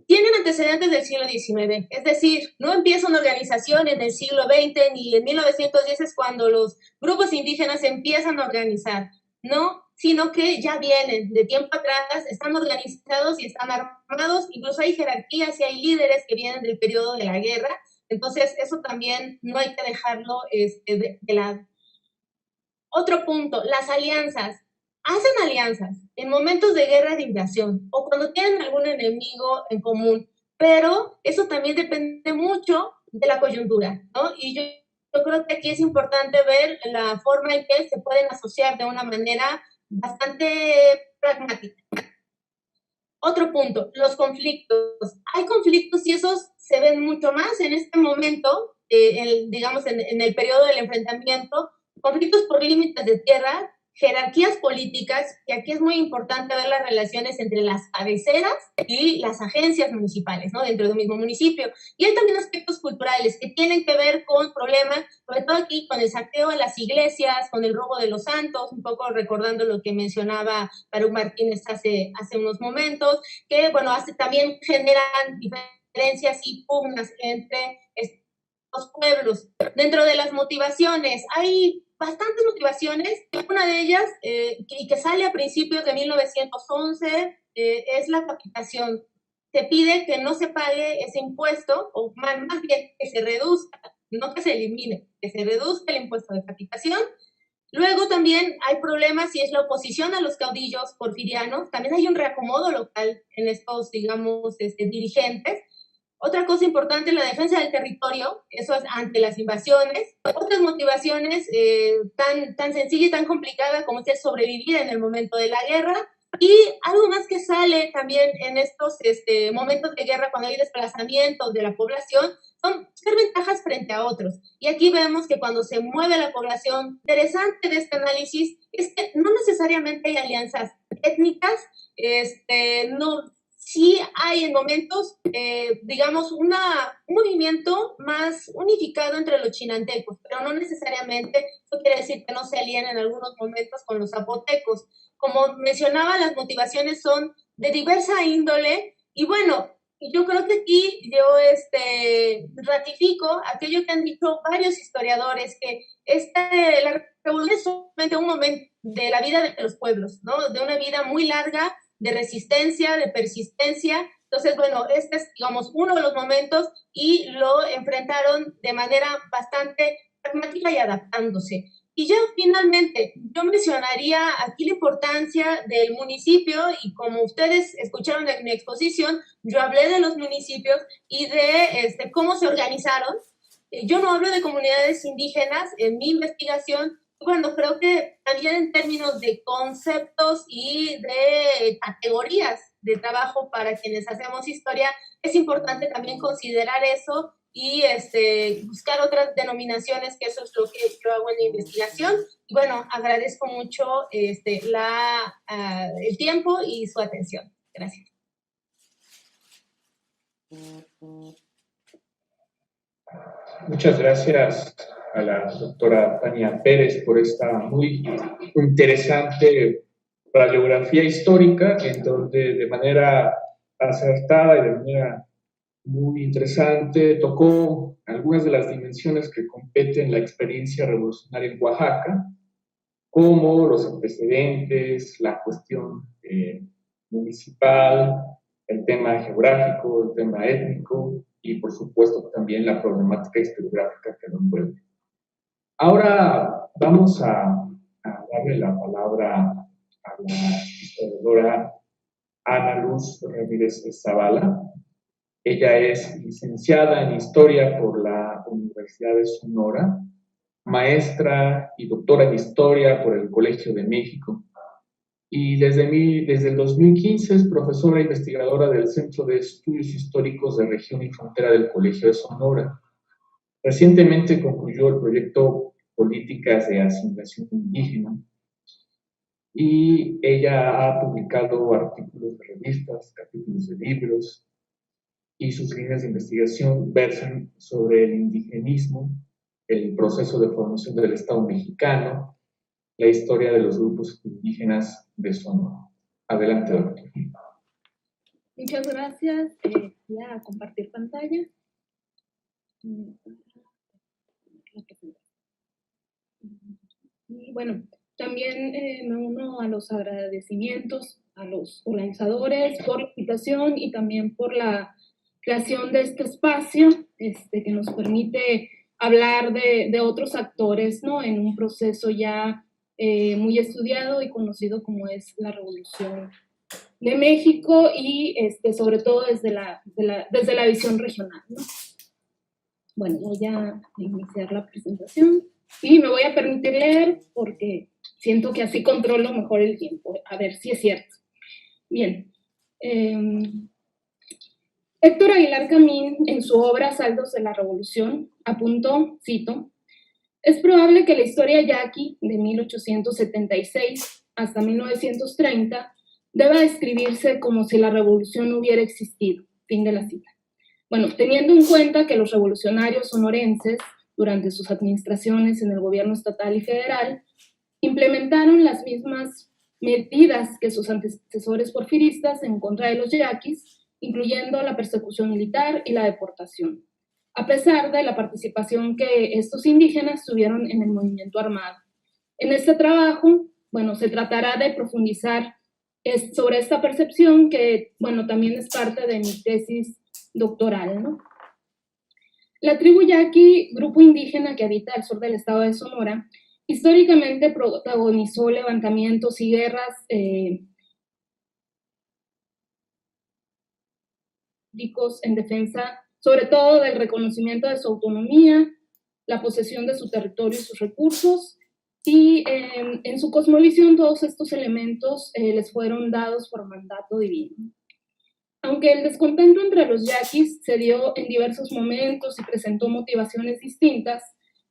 tienen antecedentes del siglo XIX, es decir, no empieza una organización en el siglo XX ni en 1910 es cuando los grupos indígenas empiezan a organizar, no, sino que ya vienen de tiempo atrás, están organizados y están armados, incluso hay jerarquías y hay líderes que vienen del periodo de la guerra, entonces eso también no hay que dejarlo de lado. Otro punto, las alianzas. Hacen alianzas en momentos de guerra de invasión o cuando tienen algún enemigo en común, pero eso también depende mucho de la coyuntura, ¿no? Y yo creo que aquí es importante ver la forma en que se pueden asociar de una manera bastante pragmática. Otro punto, los conflictos. Hay conflictos y esos se ven mucho más en este momento, digamos, en el periodo del enfrentamiento, conflictos por límites de tierra, jerarquías políticas, y aquí es muy importante ver las relaciones entre las cabeceras y las agencias municipales, ¿no? Dentro de un mismo municipio. Y hay también aspectos culturales que tienen que ver con problemas, sobre todo aquí con el saqueo de las iglesias, con el robo de los santos, un poco recordando lo que mencionaba Baruch Martínez hace unos momentos, que, bueno, también generan diferencias y pugnas entre los pueblos. Dentro de las motivaciones, hay bastantes motivaciones. Una de ellas, y que sale a principios de 1911, es la capitación. Se pide que no se pague ese impuesto, o más bien que se reduzca, no que se elimine, que se reduzca el impuesto de capitación. Luego también hay problemas si es la oposición a los caudillos porfirianos. También hay un reacomodo local en estos, digamos, dirigentes. Otra cosa importante, la defensa del territorio, eso es ante las invasiones. Otras motivaciones tan sencilla y tan complicada como es el sobrevivir en el momento de la guerra. Y algo más que sale también en estos momentos de guerra, cuando hay desplazamientos de la población, son buscar ventajas frente a otros. Y aquí vemos que cuando se mueve la población, interesante de este análisis es que no necesariamente hay alianzas étnicas, no. Sí hay en momentos, digamos, un movimiento más unificado entre los chinantecos, pero no necesariamente eso quiere decir que no se alían en algunos momentos con los zapotecos. Como mencionaba, las motivaciones son de diversa índole y bueno, yo creo que aquí yo ratifico aquello que han dicho varios historiadores, que la revolución es solamente un momento de la vida de los pueblos, ¿no? De una vida muy larga, de resistencia, de persistencia. Entonces, bueno, este es, digamos, uno de los momentos y lo enfrentaron de manera bastante pragmática y adaptándose. Y ya finalmente, yo mencionaría aquí la importancia del municipio, y como ustedes escucharon en mi exposición, yo hablé de los municipios y de cómo se organizaron. Yo no hablo de comunidades indígenas en mi investigación. Bueno, creo que también en términos de conceptos y de categorías de trabajo para quienes hacemos historia, es importante también considerar eso y buscar otras denominaciones, que eso es lo que yo hago en la investigación. Y bueno, agradezco mucho el tiempo y su atención. Gracias. Muchas gracias a la doctora Tania Pérez por esta muy interesante radiografía histórica, en donde de manera acertada y de manera muy interesante tocó algunas de las dimensiones que competen la experiencia revolucionaria en Oaxaca, como los antecedentes, la cuestión municipal, el tema geográfico, el tema étnico y, por supuesto, también la problemática historiográfica que lo envuelve. Ahora vamos a darle la palabra a la historiadora Ana Luz Ramírez Zavala. Ella es licenciada en Historia por la Universidad de Sonora, maestra y doctora en Historia por el Colegio de México, y desde el 2015 es profesora e investigadora del Centro de Estudios Históricos de Región y Frontera del Colegio de Sonora. Recientemente concluyó el proyecto Políticas de Asimilación Indígena, y ella ha publicado artículos de revistas, capítulos de libros, y sus líneas de investigación versan sobre el indigenismo, el proceso de formación del Estado mexicano, la historia de los grupos indígenas de Sonora. Adelante, doctor. Muchas gracias. Voy a compartir pantalla. Y bueno, también me uno a los agradecimientos a los organizadores por la invitación y también por la creación de este espacio que nos permite hablar de otros actores, ¿no? En un proceso ya muy estudiado y conocido como es la Revolución de México y sobre todo desde la visión regional, ¿no? Bueno, voy a iniciar la presentación y me voy a permitir leer porque siento que así controlo mejor el tiempo, a ver si es cierto. Bien. Héctor Aguilar Camín, en su obra Saldos de la Revolución, apuntó, cito, es probable que la historia yaqui de 1876 hasta 1930 deba describirse como si la revolución no hubiera existido. Fin de la cita. Bueno, teniendo en cuenta que los revolucionarios sonorenses, durante sus administraciones en el gobierno estatal y federal, implementaron las mismas medidas que sus antecesores porfiristas en contra de los yaquis, incluyendo la persecución militar y la deportación, a pesar de la participación que estos indígenas tuvieron en el movimiento armado. En este trabajo, bueno, se tratará de profundizar sobre esta percepción que, bueno, también es parte de mi tesis doctoral, ¿no? La tribu yaqui, grupo indígena que habita al sur del estado de Sonora, históricamente protagonizó levantamientos y guerras en defensa, sobre todo del reconocimiento de su autonomía, la posesión de su territorio y sus recursos, y en su cosmovisión todos estos elementos les fueron dados por mandato divino. Aunque el descontento entre los yaquis se dio en diversos momentos y presentó motivaciones distintas,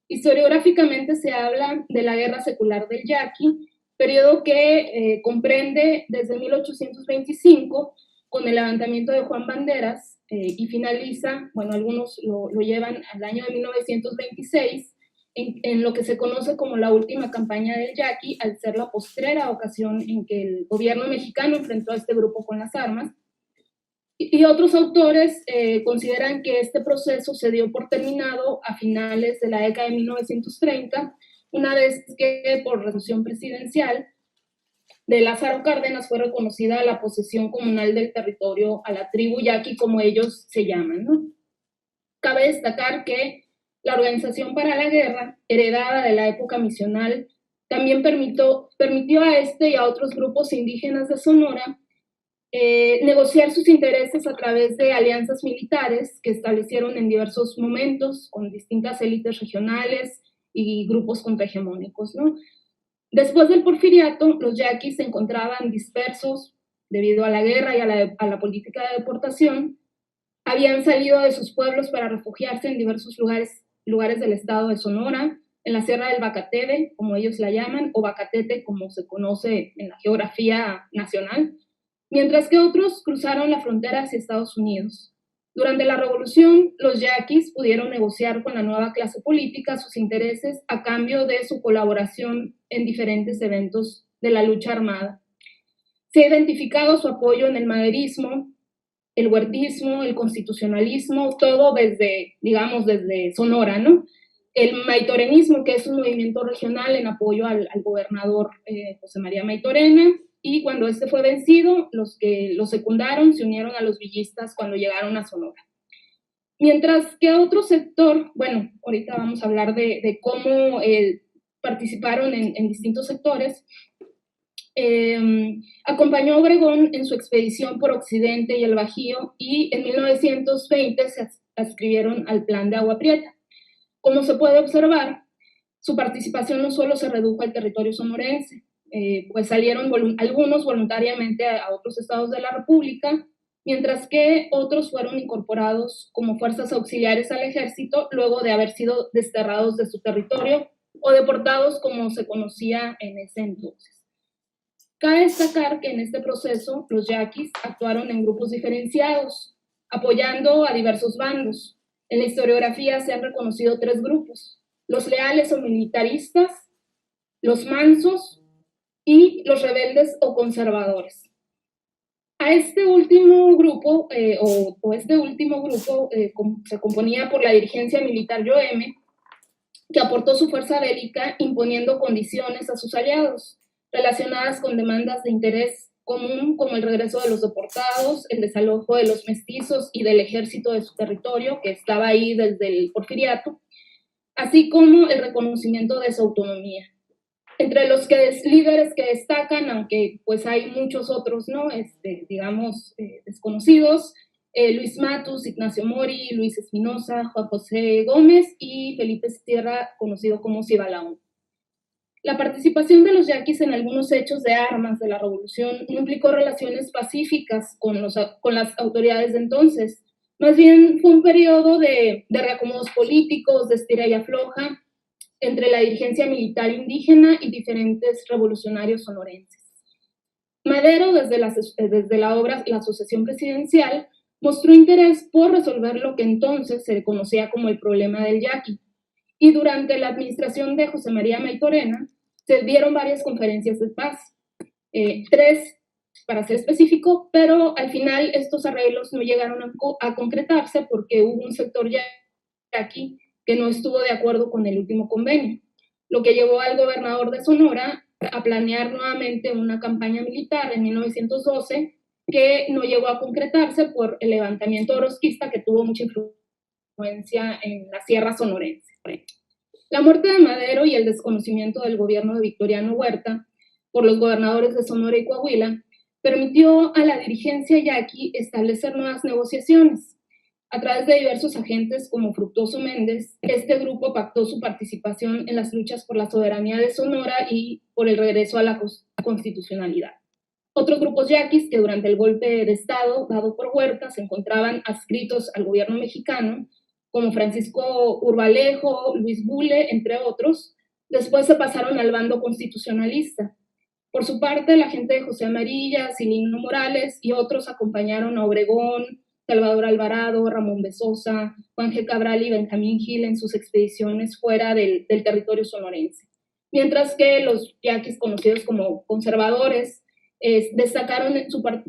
historiográficamente se habla de la Guerra Secular del Yaqui, periodo que comprende desde 1825 con el levantamiento de Juan Banderas y finaliza, bueno, algunos lo llevan al año de 1926, en lo que se conoce como la última campaña del Yaqui, al ser la postrera ocasión en que el gobierno mexicano enfrentó a este grupo con las armas. Y otros autores consideran que este proceso se dio por terminado a finales de la década de 1930, una vez que por resolución presidencial de Lázaro Cárdenas fue reconocida la posesión comunal del territorio a la tribu yaqui, como ellos se llaman, ¿no? Cabe destacar que la Organización para la Guerra, heredada de la época misional, también permitió a este y a otros grupos indígenas de Sonora negociar sus intereses a través de alianzas militares que establecieron en diversos momentos con distintas élites regionales y grupos contrahegemónicos, ¿no? Después del porfiriato, los yaquis se encontraban dispersos debido a la guerra y a la política de deportación. Habían salido de sus pueblos para refugiarse en diversos lugares del estado de Sonora, en la Sierra del Bacateve, como ellos la llaman, o Bacatete, como se conoce en la geografía nacional, mientras que otros cruzaron la frontera hacia Estados Unidos. Durante la Revolución, los yaquis pudieron negociar con la nueva clase política sus intereses a cambio de su colaboración en diferentes eventos de la lucha armada. Se ha identificado su apoyo en el maderismo, el huertismo, el constitucionalismo, todo desde Sonora, ¿no? El maitorenismo, que es un movimiento regional en apoyo al gobernador José María Maitorena, y cuando este fue vencido, los que lo secundaron se unieron a los villistas cuando llegaron a Sonora. Mientras que otro sector, bueno, ahorita vamos a hablar de cómo participaron en distintos sectores, acompañó a Obregón en su expedición por Occidente y el Bajío, y en 1920 se adscribieron al Plan de Agua Prieta. Como se puede observar, su participación no solo se redujo al territorio sonorense, pues salieron algunos voluntariamente a otros estados de la República, mientras que otros fueron incorporados como fuerzas auxiliares al ejército luego de haber sido desterrados de su territorio o deportados como se conocía en ese entonces. Cabe destacar que en este proceso los yaquis actuaron en grupos diferenciados, apoyando a diversos bandos. En la historiografía se han reconocido 3 grupos: los leales o militaristas, los mansos y los rebeldes o conservadores. A este último grupo, se componía por la dirigencia militar Yoeme, que aportó su fuerza bélica imponiendo condiciones a sus aliados, relacionadas con demandas de interés común como el regreso de los deportados, el desalojo de los mestizos y del ejército de su territorio, que estaba ahí desde el porfiriato, así como el reconocimiento de su autonomía. Entre los líderes que destacan, aunque pues hay muchos otros, ¿no? Desconocidos, Luis Matus, Ignacio Mori, Luis Espinosa, Juan José Gómez y Felipe Sierra, conocido como Cibalaón. La participación de los yaquis en algunos hechos de armas de la revolución no implicó relaciones pacíficas con las autoridades de entonces. Más bien fue un periodo de reacomodos políticos, de estira y afloja, entre la dirigencia militar indígena y diferentes revolucionarios sonorenses. Madero, desde la obra La Sucesión Presidencial, mostró interés por resolver lo que entonces se conocía como el problema del yaqui, y durante la administración de José María Maitorena se dieron varias conferencias de paz, 3 para ser específico, pero al final estos arreglos no llegaron a concretarse porque hubo un sector yaqui que no estuvo de acuerdo con el último convenio, lo que llevó al gobernador de Sonora a planear nuevamente una campaña militar en 1912 que no llegó a concretarse por el levantamiento orozquista que tuvo mucha influencia en la sierra sonorense. La muerte de Madero y el desconocimiento del gobierno de Victoriano Huerta por los gobernadores de Sonora y Coahuila permitió a la dirigencia yaqui establecer nuevas negociaciones. A través de diversos agentes como Fructuoso Méndez, este grupo pactó su participación en las luchas por la soberanía de Sonora y por el regreso a la constitucionalidad. Otros grupos yaquis que durante el golpe de Estado dado por Huerta se encontraban adscritos al gobierno mexicano, como Francisco Urbalejo, Luis Bule, entre otros, después se pasaron al bando constitucionalista. Por su parte, la gente de José Amarilla, Silino Morales y otros acompañaron a Obregón, Salvador Alvarado, Ramón Besosa, Juan G. Cabral y Benjamín Gil en sus expediciones fuera del territorio sonorense. Mientras que los yaquis conocidos como conservadores destacaron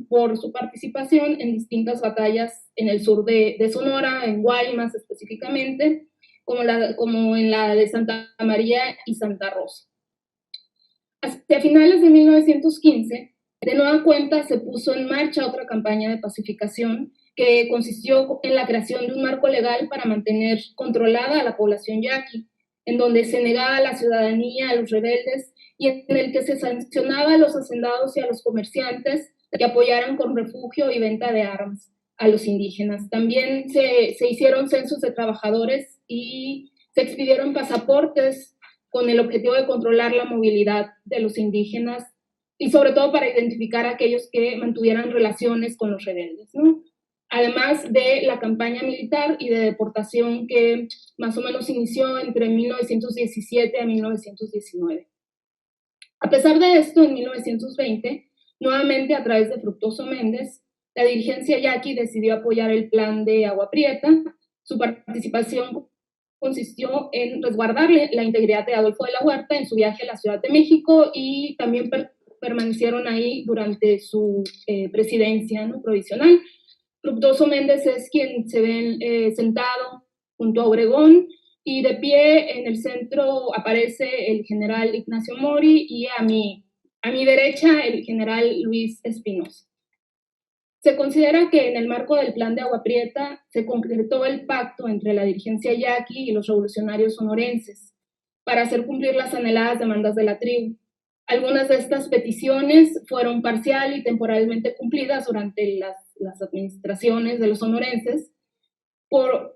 por su participación en distintas batallas en el sur de Sonora, en Guaymas específicamente, como en la de Santa María y Santa Rosa. Hacia finales de 1915, de nueva cuenta se puso en marcha otra campaña de pacificación que consistió en la creación de un marco legal para mantener controlada a la población yaqui, en donde se negaba la ciudadanía a los rebeldes y en el que se sancionaba a los hacendados y a los comerciantes que apoyaran con refugio y venta de armas a los indígenas. También se hicieron censos de trabajadores y se expidieron pasaportes con el objetivo de controlar la movilidad de los indígenas y sobre todo para identificar a aquellos que mantuvieran relaciones con los rebeldes, ¿no? Además de la campaña militar y de deportación que más o menos inició entre 1917 a 1919. A pesar de esto, en 1920, nuevamente a través de Fructuoso Méndez, la dirigencia yaqui decidió apoyar el plan de Agua Prieta. Su participación consistió en resguardar la integridad de Adolfo de la Huerta en su viaje a la Ciudad de México y también permanecieron ahí durante su presidencia, ¿no?, provisional. Fructuoso Méndez es quien se ve sentado junto a Obregón y de pie en el centro aparece el general Ignacio Mori y a mi derecha el general Luis Espinosa. Se considera que en el marco del plan de Agua Prieta se concretó el pacto entre la dirigencia yaqui y los revolucionarios sonorenses para hacer cumplir las anheladas demandas de la tribu. Algunas de estas peticiones fueron parcial y temporalmente cumplidas durante las administraciones de los sonorenses,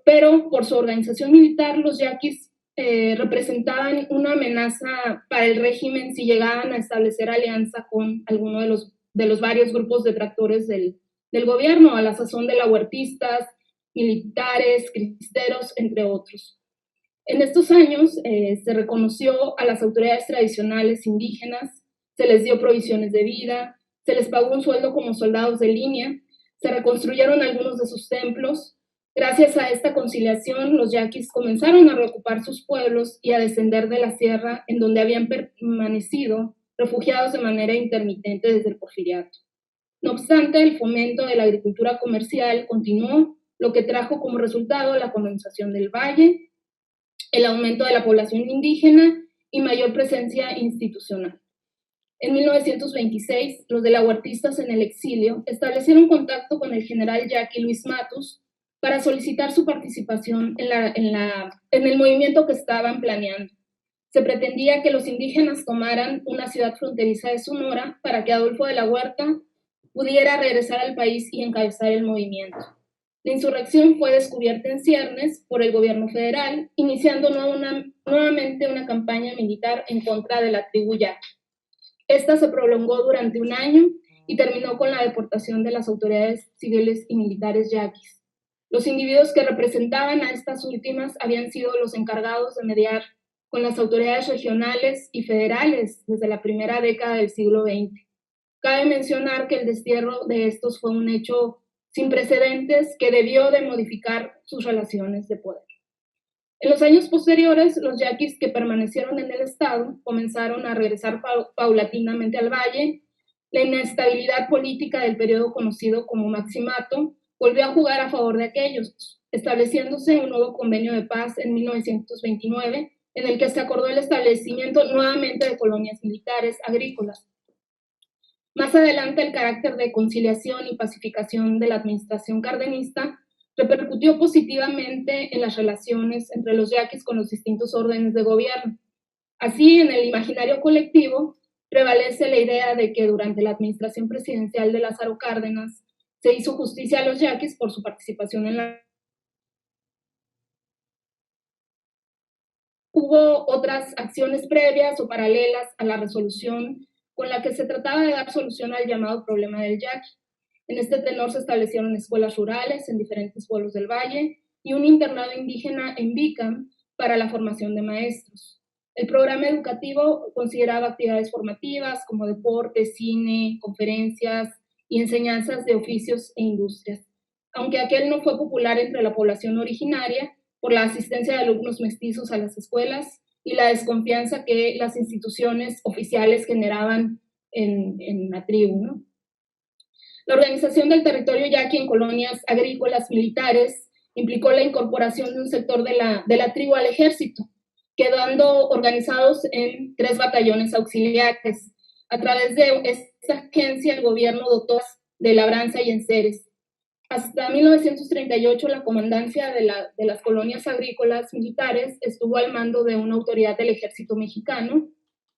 pero por su organización militar, los yaquis representaban una amenaza para el régimen si llegaban a establecer alianza con alguno de los varios grupos detractores del gobierno, a la sazón de lahuertistas, militares, cristeros, entre otros. En estos años se reconoció a las autoridades tradicionales indígenas, se les dio provisiones de vida, se les pagó un sueldo como soldados de línea, se reconstruyeron algunos de sus templos. Gracias a esta conciliación, los yaquis comenzaron a reocupar sus pueblos y a descender de la sierra en donde habían permanecido refugiados de manera intermitente desde el Porfiriato. No obstante, el fomento de la agricultura comercial continuó, lo que trajo como resultado la colonización del valle, el aumento de la población indígena y mayor presencia institucional. En 1926, los delahuertistas en el exilio establecieron contacto con el general yaqui Luis Matus para solicitar su participación en el movimiento que estaban planeando. Se pretendía que los indígenas tomaran una ciudad fronteriza de Sonora para que Adolfo de la Huerta pudiera regresar al país y encabezar el movimiento. La insurrección fue descubierta en ciernes por el gobierno federal, iniciando nuevamente una campaña militar en contra de la tribu yaqui. Esta se prolongó durante un año y terminó con la deportación de las autoridades civiles y militares yaquis. Los individuos que representaban a estas últimas habían sido los encargados de mediar con las autoridades regionales y federales desde la primera década del siglo XX. Cabe mencionar que el destierro de estos fue un hecho sin precedentes que debió de modificar sus relaciones de poder. En los años posteriores, los yaquis que permanecieron en el estado comenzaron a regresar paulatinamente al valle. La inestabilidad política del periodo conocido como Maximato volvió a jugar a favor de aquellos, estableciéndose un nuevo convenio de paz en 1929, en el que se acordó el establecimiento nuevamente de colonias militares agrícolas. Más adelante, el carácter de conciliación y pacificación de la administración cardenista repercutió positivamente en las relaciones entre los yaquis con los distintos órdenes de gobierno. Así, en el imaginario colectivo, prevalece la idea de que durante la administración presidencial de Lázaro Cárdenas se hizo justicia a los yaquis por su participación en la... Hubo otras acciones previas o paralelas a la resolución con la que se trataba de dar solución al llamado problema del yaqui. En este tenor se establecieron escuelas rurales en diferentes pueblos del valle y un internado indígena en Bicam para la formación de maestros. El programa educativo consideraba actividades formativas como deporte, cine, conferencias y enseñanzas de oficios e industrias, aunque aquel no fue popular entre la población originaria por la asistencia de alumnos mestizos a las escuelas y la desconfianza que las instituciones oficiales generaban en la tribu, ¿no? La organización del territorio yaqui en colonias agrícolas militares implicó la incorporación de un sector de la tribu al ejército, quedando organizados en 3 batallones auxiliares. A través de esta agencia, el gobierno dotó de labranza y enseres. Hasta 1938 la comandancia de las colonias agrícolas militares estuvo al mando de una autoridad del ejército mexicano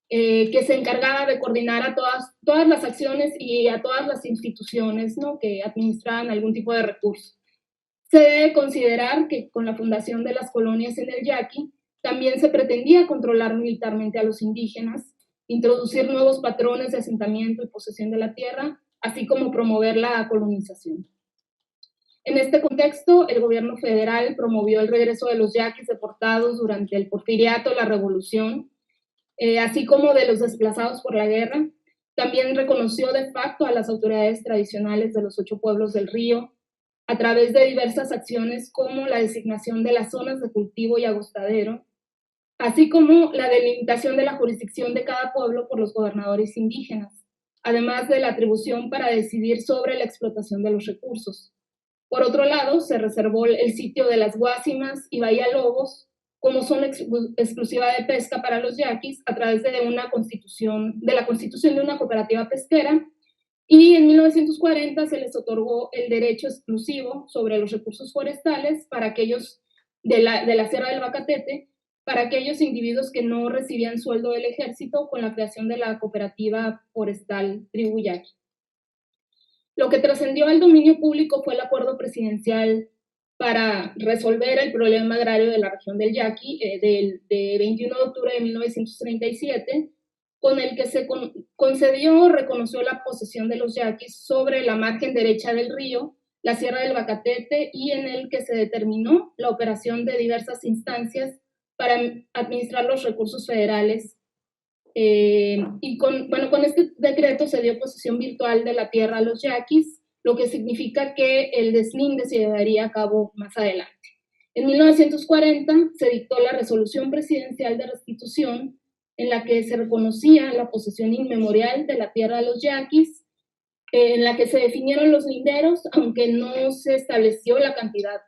que se encargaba de coordinar a todas las acciones y a todas las instituciones, ¿no?, que administraban algún tipo de recurso. Se debe considerar que con la fundación de las colonias en el Yaqui también se pretendía controlar militarmente a los indígenas, introducir nuevos patrones de asentamiento y posesión de la tierra, así como promover la colonización. En este contexto, el gobierno federal promovió el regreso de los yaquis deportados durante el porfiriato, la revolución, así como de los desplazados por la guerra. También reconoció de facto a las autoridades tradicionales de los 8 pueblos del río a través de diversas acciones como la designación de las zonas de cultivo y agostadero, así como la delimitación de la jurisdicción de cada pueblo por los gobernadores indígenas, además de la atribución para decidir sobre la explotación de los recursos. Por otro lado, se reservó el sitio de las Guásimas y Bahía Lobos como zona exclusiva de pesca para los yaquis a través de la constitución de una cooperativa pesquera, y en 1940 se les otorgó el derecho exclusivo sobre los recursos forestales para aquellos de la Sierra del Bacatete, para aquellos individuos que no recibían sueldo del ejército, con la creación de la cooperativa forestal Tribu Yaqui. Lo que trascendió al dominio público fue el acuerdo presidencial para resolver el problema agrario de la región del Yaqui de 21 de octubre de 1937, con el que se reconoció la posesión de los yaquis sobre la margen derecha del río, la Sierra del Bacatete, y en el que se determinó la operación de diversas instancias para administrar los recursos federales. Y con este decreto se dio posesión virtual de la tierra a los yaquis, lo que significa que el deslinde se llevaría a cabo más adelante. En 1940 se dictó la resolución presidencial de restitución, en la que se reconocía la posesión inmemorial de la tierra de los yaquis, en la que se definieron los linderos, aunque no se estableció la cantidad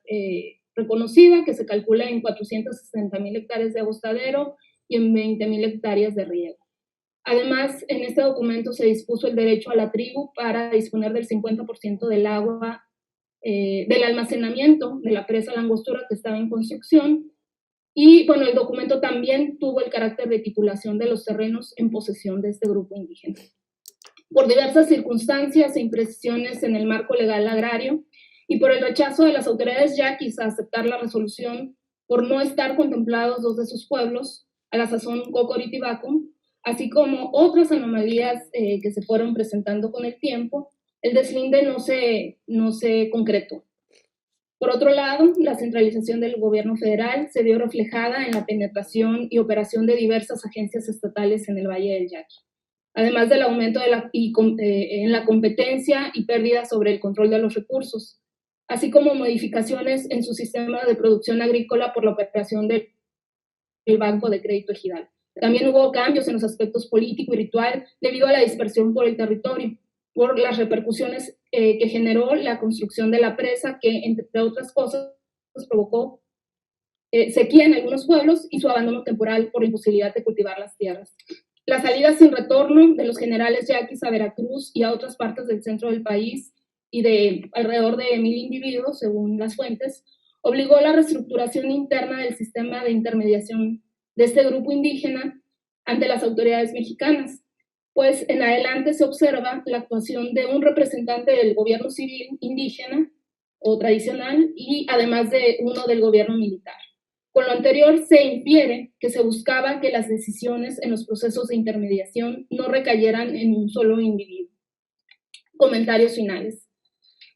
reconocida, que se calcula en 460,000 hectáreas de agostadero y en 20,000 hectáreas de riego. Además, en este documento se dispuso el derecho a la tribu para disponer del 50% del agua, del almacenamiento de la presa La Angostura que estaba en construcción. Y bueno, el documento también tuvo el carácter de titulación de los terrenos en posesión de este grupo indígena. Por diversas circunstancias e imprecisiones en el marco legal agrario y por el rechazo de las autoridades yaquis a aceptar la resolución por no estar contemplados 2 de sus pueblos, a la sazón Cócoro y Tibaco, así como otras anomalías que se fueron presentando con el tiempo, el deslinde no se concretó. Por otro lado, la centralización del gobierno federal se vio reflejada en la penetración y operación de diversas agencias estatales en el Valle del Yaqui, además del aumento en la competencia y pérdida sobre el control de los recursos, así como modificaciones en su sistema de producción agrícola por la operación del Banco de Crédito Ejidal. También hubo cambios en los aspectos político y ritual debido a la dispersión por el territorio, por las repercusiones que generó la construcción de la presa, que entre otras cosas provocó sequía en algunos pueblos y su abandono temporal por la imposibilidad de cultivar las tierras. La salida sin retorno de los generales yaquis a Veracruz y a otras partes del centro del país, y de alrededor de 1,000 individuos, según las fuentes, obligó a la reestructuración interna del sistema de intermediación de este grupo indígena ante las autoridades mexicanas, pues en adelante se observa la actuación de un representante del gobierno civil indígena o tradicional y además de uno del gobierno militar. Con lo anterior se infiere que se buscaba que las decisiones en los procesos de intermediación no recayeran en un solo individuo. Comentarios finales.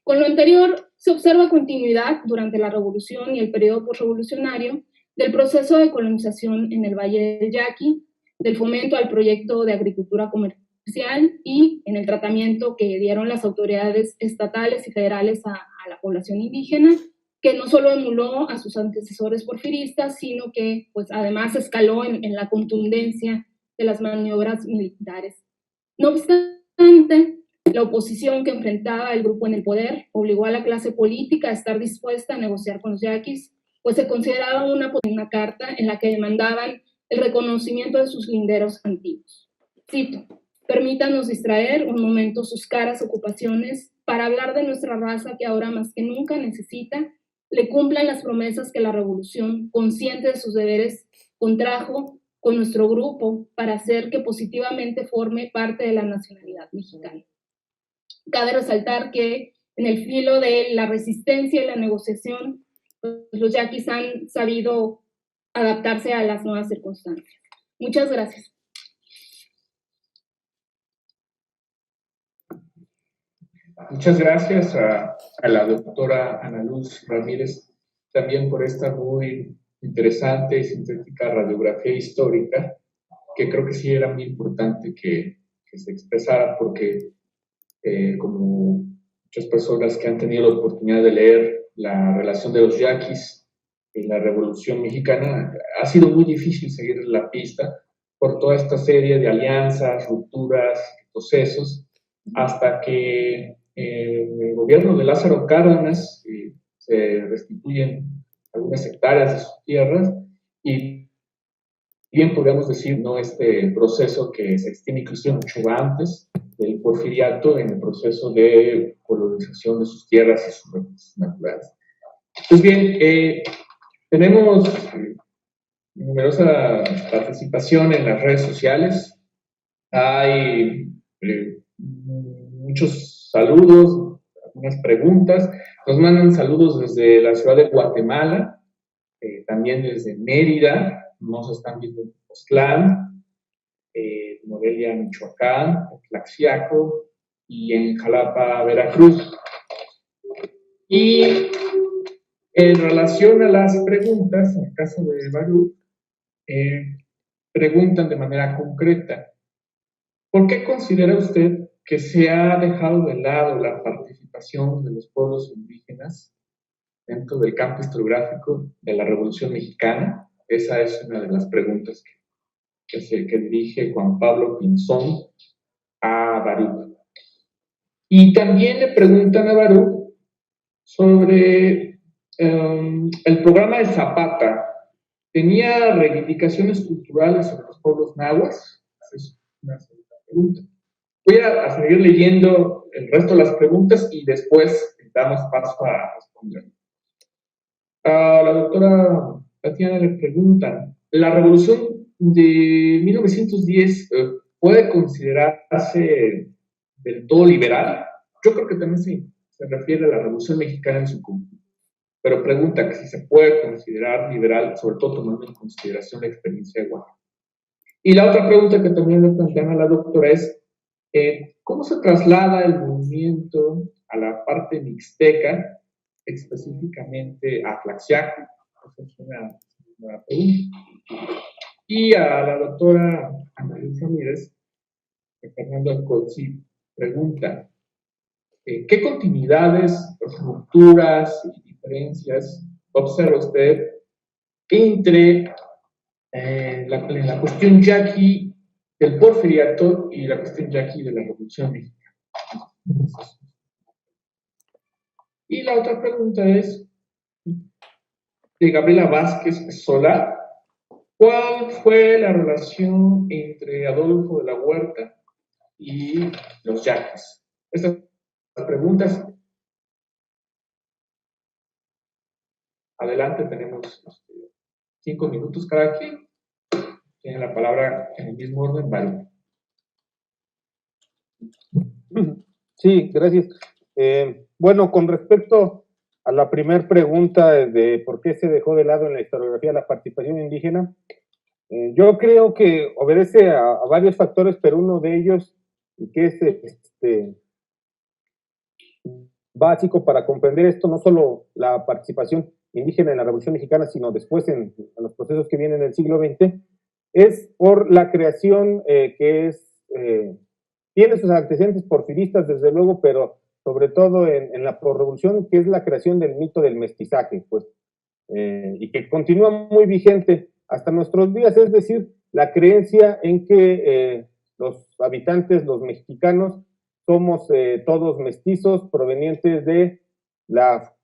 Con lo anterior se observa continuidad durante la Revolución y el periodo posrevolucionario del proceso de colonización en el Valle del Yaqui, del fomento al proyecto de agricultura comercial y en el tratamiento que dieron las autoridades estatales y federales a la población indígena, que no solo emuló a sus antecesores porfiristas, sino que pues, además escaló en la contundencia de las maniobras militares. No obstante, la oposición que enfrentaba el grupo en el poder obligó a la clase política a estar dispuesta a negociar con los yaquis, pues se consideraba una carta en la que demandaban el reconocimiento de sus linderos antiguos. Cito: permítanos distraer un momento sus caras ocupaciones para hablar de nuestra raza que ahora más que nunca necesita, le cumplan las promesas que la revolución, consciente de sus deberes, contrajo con nuestro grupo para hacer que positivamente forme parte de la nacionalidad mexicana. Cabe resaltar que en el filo de la resistencia y la negociación, pues, los yaquis han sabido adaptarse a las nuevas circunstancias. Muchas gracias. Muchas gracias a la doctora Ana Luz Ramírez también por esta muy interesante y sintética radiografía histórica, que creo que sí era muy importante que se expresara, porque como muchas personas que han tenido la oportunidad de leer la relación de los yaquis y la Revolución Mexicana, ha sido muy difícil seguir la pista por toda esta serie de alianzas, rupturas, procesos, hasta que el gobierno de Lázaro Cárdenas se restituyen algunas hectáreas de sus tierras y bien podríamos decir, ¿no?, este proceso que se extiende incluso mucho antes del porfiriato en el proceso de colonización de sus tierras y sus recursos naturales. Pues bien, tenemos numerosa participación en las redes sociales. Hay muchos saludos, algunas preguntas. Nos mandan saludos desde la ciudad de Guatemala, también desde Mérida, nos están viendo en Tepoztlán, Morelia, Michoacán, Tlaxiaco y en Jalapa, Veracruz. Y en relación a las preguntas, en el caso de Baruch, preguntan de manera concreta: ¿por qué considera usted que se ha dejado de lado la participación de los pueblos indígenas dentro del campo historiográfico de la Revolución Mexicana? Esa es una de las preguntas que dirige Juan Pablo Pinzón a Baruch. Y también le preguntan a Baruch sobre el programa de Zapata. ¿Tenía reivindicaciones culturales sobre los pueblos nahuas? Esa es una segunda pregunta. Voy a seguir leyendo el resto de las preguntas y después damos paso a responder. A la doctora Tatiana le preguntan: ¿la revolución de 1910 puede considerarse del todo liberal? Yo creo que también se refiere a la Revolución Mexicana en su conjunto, pero pregunta que si se puede considerar liberal, sobre todo tomando en consideración la experiencia de Oaxaca. Y la otra pregunta que también le plantean a la doctora es: ¿cómo se traslada el movimiento a la parte mixteca, específicamente a Tlaxiaco? Esa es una pregunta. Y a la doctora Ana Luz Ramírez, Fernando Alcoci, pregunta: ¿qué continuidades, rupturas y diferencias observa usted entre la cuestión yaqui del porfiriato y la cuestión yaqui de la Revolución Mexicana? Y la otra pregunta es de Gabriela Vázquez Sola: ¿cuál fue la relación entre Adolfo de la Huerta y los yaquis? Estas preguntas. Adelante, tenemos 5 minutos cada quien. Tiene la palabra en el mismo orden, Baruch. Sí, gracias. Bueno, con respecto a la primera pregunta de por qué se dejó de lado en la historiografía la participación indígena, yo creo que obedece a varios factores, pero uno de ellos, que es básico para comprender esto, no solo la participación indígena en la Revolución Mexicana, sino después en los procesos que vienen en el siglo XX, es por la creación que es, tiene sus antecedentes porfiristas, desde luego, pero sobre todo en la posrevolución, que es la creación del mito del mestizaje, pues, y que continúa muy vigente hasta nuestros días, es decir, la creencia en que los habitantes, los mexicanos, somos todos mestizos provenientes de la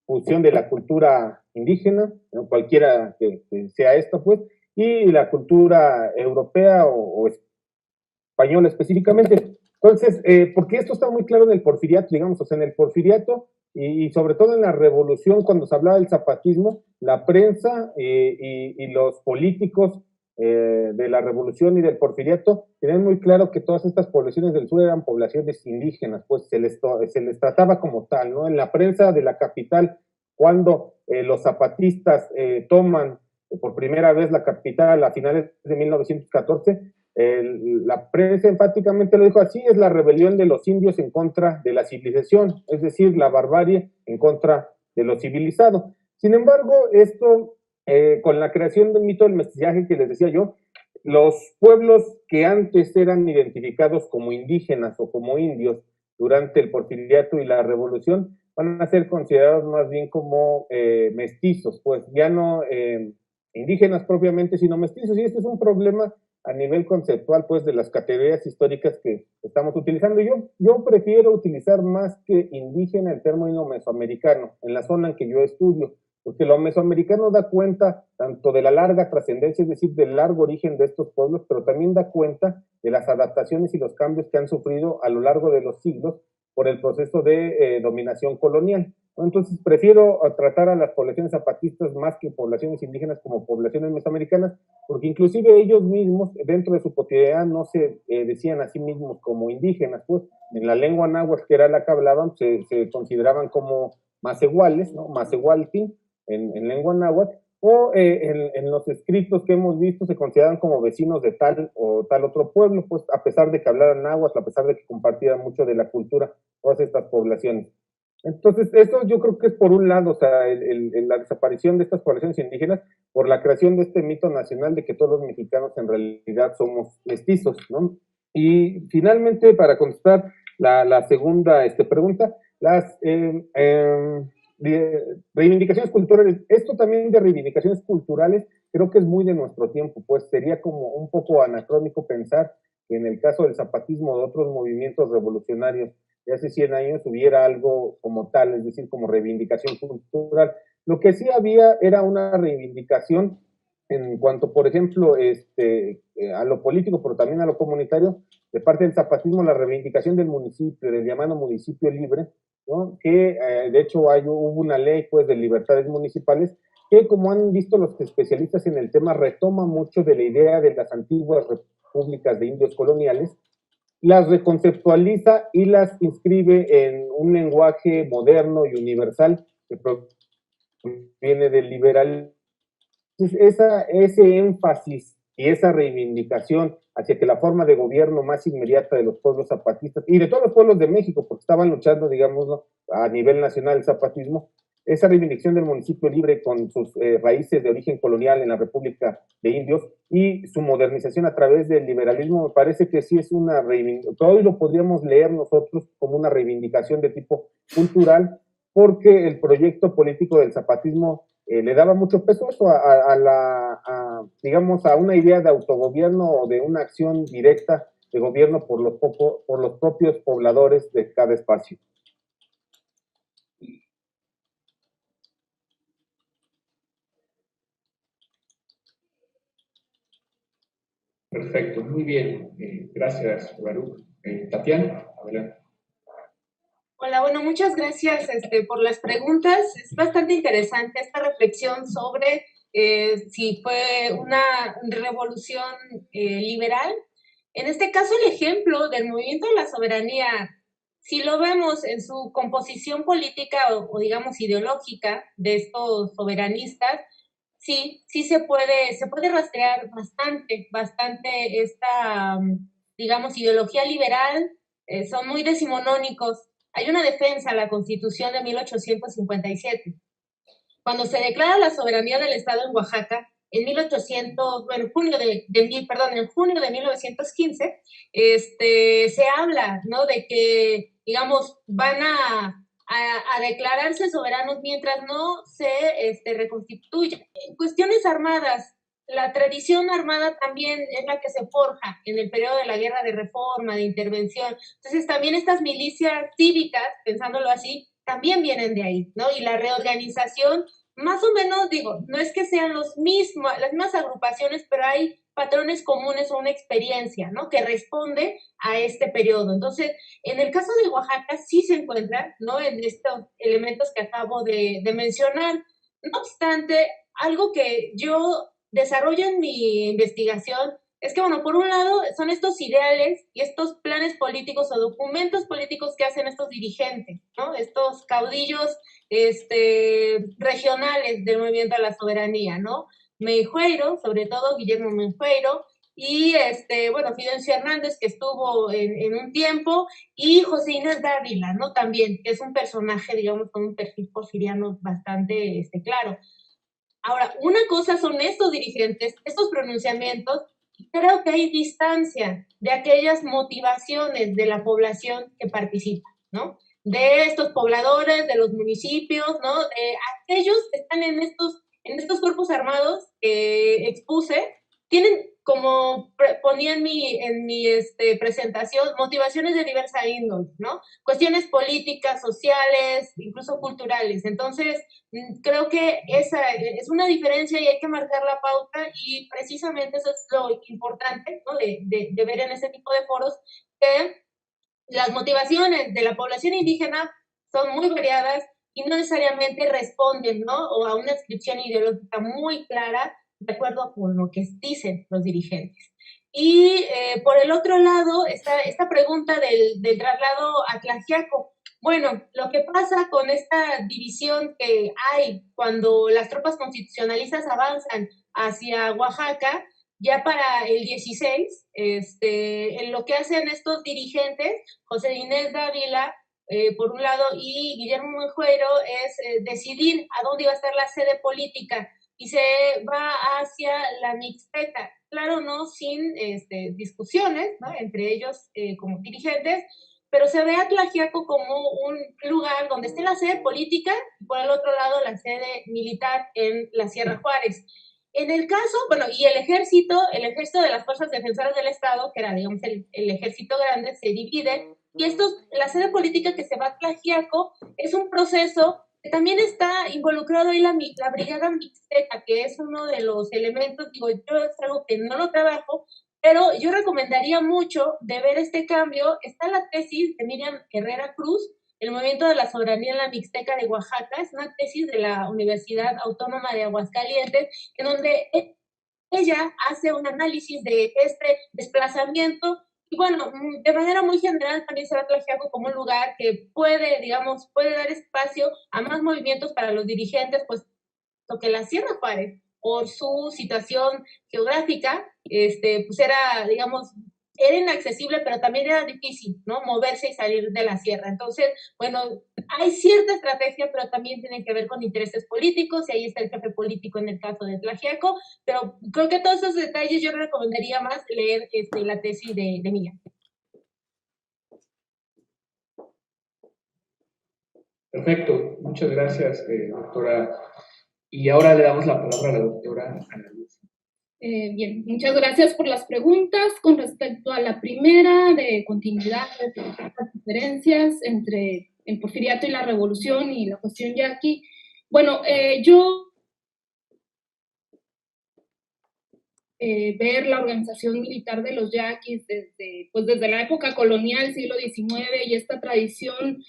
fusión de la cultura indígena, ¿no?, cualquiera que sea esta, pues, y la cultura europea o española específicamente. Entonces, porque esto está muy claro en el porfiriato, digamos, o sea, en el porfiriato y sobre todo en la revolución, cuando se hablaba del zapatismo, la prensa y los políticos de la revolución y del porfiriato tenían muy claro que todas estas poblaciones del sur eran poblaciones indígenas, pues se les trataba como tal, ¿no? En la prensa de la capital, cuando los zapatistas toman por primera vez la capital a finales de 1914, la prensa enfáticamente lo dijo así: es la rebelión de los indios en contra de la civilización, es decir, la barbarie en contra de lo civilizado. Sin embargo, esto, con la creación del mito del mestizaje que les decía yo, los pueblos que antes eran identificados como indígenas o como indios durante el porfiriato y la revolución van a ser considerados más bien como mestizos, pues ya no indígenas propiamente, sino mestizos, y este es un problema a nivel conceptual, pues, de las categorías históricas que estamos utilizando. Yo prefiero utilizar más que indígena el término mesoamericano, en la zona en que yo estudio, porque lo mesoamericano da cuenta tanto de la larga trascendencia, es decir, del largo origen de estos pueblos, pero también da cuenta de las adaptaciones y los cambios que han sufrido a lo largo de los siglos por el proceso de dominación colonial. Entonces, prefiero tratar a las poblaciones zapatistas más que poblaciones indígenas como poblaciones mesoamericanas, porque inclusive ellos mismos, dentro de su cotidianidad, no se decían a sí mismos como indígenas, pues en la lengua náhuatl, que era la que hablaban, se consideraban como macehuales, ¿no? Macehualtin, en lengua náhuatl, o en los escritos que hemos visto se consideraban como vecinos de tal o tal otro pueblo, pues a pesar de que hablaran náhuatl, a pesar de que compartieran mucho de la cultura, todas estas poblaciones. Entonces, eso yo creo que es por un lado, o sea, la desaparición de estas poblaciones indígenas por la creación de este mito nacional de que todos los mexicanos en realidad somos mestizos, ¿no? Y finalmente, para contestar la segunda pregunta, las reivindicaciones culturales, esto también de reivindicaciones culturales creo que es muy de nuestro tiempo, pues sería como un poco anacrónico pensar que en el caso del zapatismo o de otros movimientos revolucionarios de hace 100 años hubiera algo como tal, es decir, como reivindicación cultural. Lo que sí había era una reivindicación en cuanto, por ejemplo, a lo político, pero también a lo comunitario, de parte del zapatismo, la reivindicación del municipio, del llamado municipio libre, ¿no? Que de hecho hubo una ley, pues, de libertades municipales que, como han visto los especialistas en el tema, retoma mucho de la idea de las antiguas repúblicas de indios coloniales, las reconceptualiza y las inscribe en un lenguaje moderno y universal que proviene del liberalismo. Entonces, ese énfasis y esa reivindicación hacia que la forma de gobierno más inmediata de los pueblos zapatistas y de todos los pueblos de México, porque estaban luchando, digamos, a nivel nacional el zapatismo, esa reivindicación del municipio libre con sus raíces de origen colonial en la República de Indios y su modernización a través del liberalismo, me parece que sí es una reivindicación, hoy lo podríamos leer nosotros como una reivindicación de tipo cultural, porque el proyecto político del zapatismo le daba mucho peso eso digamos, a una idea de autogobierno o de una acción directa de gobierno por los propios pobladores de cada espacio. Perfecto, muy bien. Gracias, Baruch. Tatiana, adelante. Hola, bueno, muchas gracias por las preguntas. Es bastante interesante esta reflexión sobre si fue una revolución liberal. En este caso, el ejemplo del movimiento de la soberanía, si lo vemos en su composición política o digamos ideológica de estos soberanistas, sí se puede rastrear bastante esta, digamos, ideología liberal. Son muy decimonónicos. Hay una defensa a la Constitución de 1857. Cuando se declara la soberanía del Estado en Oaxaca, en en junio de 1915, se habla, ¿no?, de que, digamos, van a declararse soberanos mientras no se reconstituya. En cuestiones armadas, la tradición armada también es la que se forja en el periodo de la Guerra de Reforma, de Intervención. Entonces, también estas milicias cívicas, pensándolo así, también vienen de ahí, ¿no? Y la reorganización más o menos, digo, no es que sean las mismas agrupaciones, pero hay patrones comunes o una experiencia, ¿no? Que responde a este periodo. Entonces, en el caso de Oaxaca sí se encuentra, ¿no? En estos elementos que acabo de mencionar. No obstante, algo que yo desarrollo en mi investigación es que, bueno, por un lado son estos ideales y estos planes políticos o documentos políticos que hacen estos dirigentes, ¿no? Estos caudillos regionales del movimiento a la soberanía, ¿no? Menjueiro, sobre todo Guillermo Menjueiro, y bueno, Fidencio Hernández, que estuvo en un tiempo, y José Inés Dávila, ¿no? También, que es un personaje, digamos, con un perfil porfiriano bastante claro. Ahora, una cosa son estos dirigentes, estos pronunciamientos, y creo que hay distancia de aquellas motivaciones de la población que participa, ¿no? De estos pobladores, de los municipios, ¿no? De aquellos que están en estos cuerpos armados que expuse, tienen, como ponía en mi presentación, motivaciones de diversa índole, ¿no? Cuestiones políticas, sociales, incluso culturales. Entonces, creo que esa es una diferencia y hay que marcar la pauta, y precisamente eso es lo importante, ¿no? de ver en ese tipo de foros, que las motivaciones de la población indígena son muy variadas y no necesariamente responden, ¿no? O a una descripción ideológica muy clara de acuerdo con lo que dicen los dirigentes. Y por el otro lado, esta pregunta del traslado a Tlaxiaco. Bueno, lo que pasa con esta división que hay cuando las tropas constitucionalistas avanzan hacia Oaxaca, ya para el 16, en lo que hacen estos dirigentes, José Inés Dávila, por un lado, y Guillermo Menjueiro, es decidir a dónde iba a estar la sede política, y se va hacia la Mixteca. Claro, no sin discusiones, ¿no? Entre ellos como dirigentes, pero se ve a Tlaxiaco como un lugar donde esté la sede política y por el otro lado la sede militar en la Sierra Juárez. En el caso, bueno, y el ejército de las Fuerzas Defensoras del Estado, que era, digamos, el ejército grande, se divide, y la sede política que se va a Tlaxiaco es un proceso que también está involucrado ahí la Brigada Mixteca, que es uno de los elementos, digo, yo es algo que no lo trabajo, pero yo recomendaría mucho de ver este cambio. Está la tesis de Miriam Herrera Cruz, El movimiento de la soberanía en la Mixteca de Oaxaca, es una tesis de la Universidad Autónoma de Aguascalientes, en donde ella hace un análisis de este desplazamiento, y bueno, de manera muy general también se va a Tlaxiaco como un lugar que puede, digamos, puede dar espacio a más movimientos para los dirigentes, pues lo que la Sierra Juárez, por su situación geográfica, pues era, digamos, era inaccesible, pero también era difícil, ¿no? Moverse y salir de la sierra. Entonces, bueno, hay cierta estrategia, pero también tiene que ver con intereses políticos, y ahí está el jefe político en el caso de Tlaxiaco, pero creo que todos esos detalles yo recomendaría más leer la tesis de Mía. Perfecto, muchas gracias, doctora. Y ahora le damos la palabra a la doctora Ana Luz. Bien, muchas gracias por las preguntas. Con respecto a la primera, de continuidad, de las diferencias entre el porfiriato y la revolución y la cuestión yaqui. Bueno, yo ver la organización militar de los yaquis desde la época colonial, siglo XIX, y esta tradición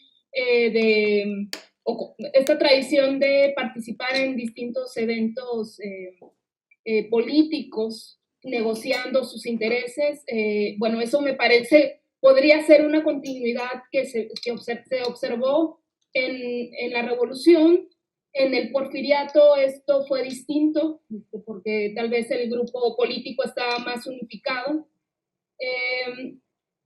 de participar en distintos eventos políticos, negociando sus intereses, bueno, eso me parece, podría ser una continuidad que se observó en la revolución. En el porfiriato esto fue distinto, porque tal vez el grupo político estaba más unificado.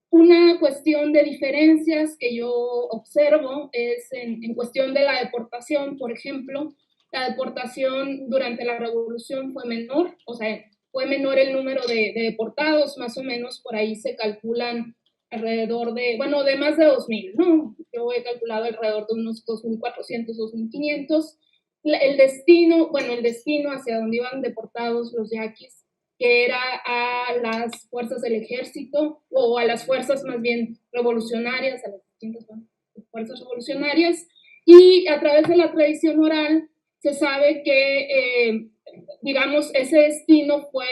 Una cuestión de diferencias que yo observo es en cuestión de la deportación, por ejemplo. La deportación durante la revolución fue menor, o sea, fue menor el número de deportados, más o menos por ahí se calculan alrededor de más de 2,000, ¿no? Yo he calculado alrededor de unos 2,400, 2,500. El destino hacia donde iban deportados los yaquis, que era a las fuerzas del ejército, o a las fuerzas más bien revolucionarias, a las distintas fuerzas revolucionarias, y a través de la tradición oral se sabe que, digamos, ese destino fue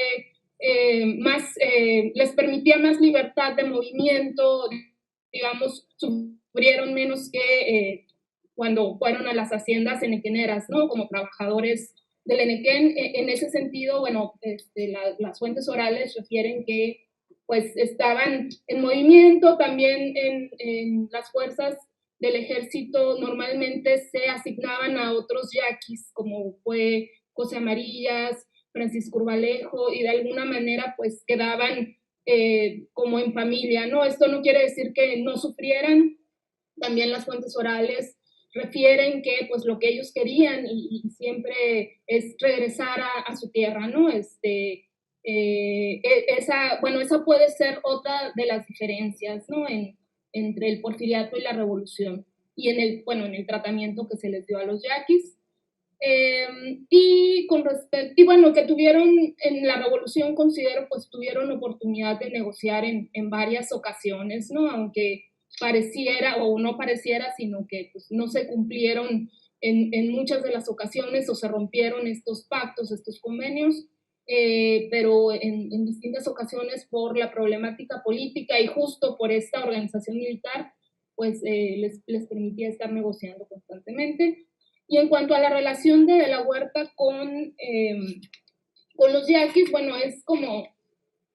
les permitía más libertad de movimiento, digamos, sufrieron menos que cuando fueron a las haciendas enequeneras, ¿no? Como trabajadores del Enequén. En ese sentido, bueno, las fuentes orales refieren que pues estaban en movimiento. También en las fuerzas del ejército normalmente se asignaban a otros yaquis, como fue José Amarillas, Francisco Urbalejo, y de alguna manera pues quedaban como en familia, ¿no? Esto no quiere decir que no sufrieran. También las fuentes orales refieren que pues lo que ellos querían y siempre es regresar a su tierra, ¿no? Esa puede ser otra de las diferencias, ¿no? Entre el porfiriato y la revolución, y en el tratamiento que se les dio a los yaquis. Y bueno, que tuvieron en la revolución, considero, pues tuvieron oportunidad de negociar en varias ocasiones, ¿no? Aunque pareciera o no pareciera, sino que pues, no se cumplieron en muchas de las ocasiones, o se rompieron estos pactos, estos convenios, pero en distintas ocasiones por la problemática política y justo por esta organización militar, pues les permitía estar negociando constantemente. Y en cuanto a la relación de la Huerta con los yaquis, bueno, es como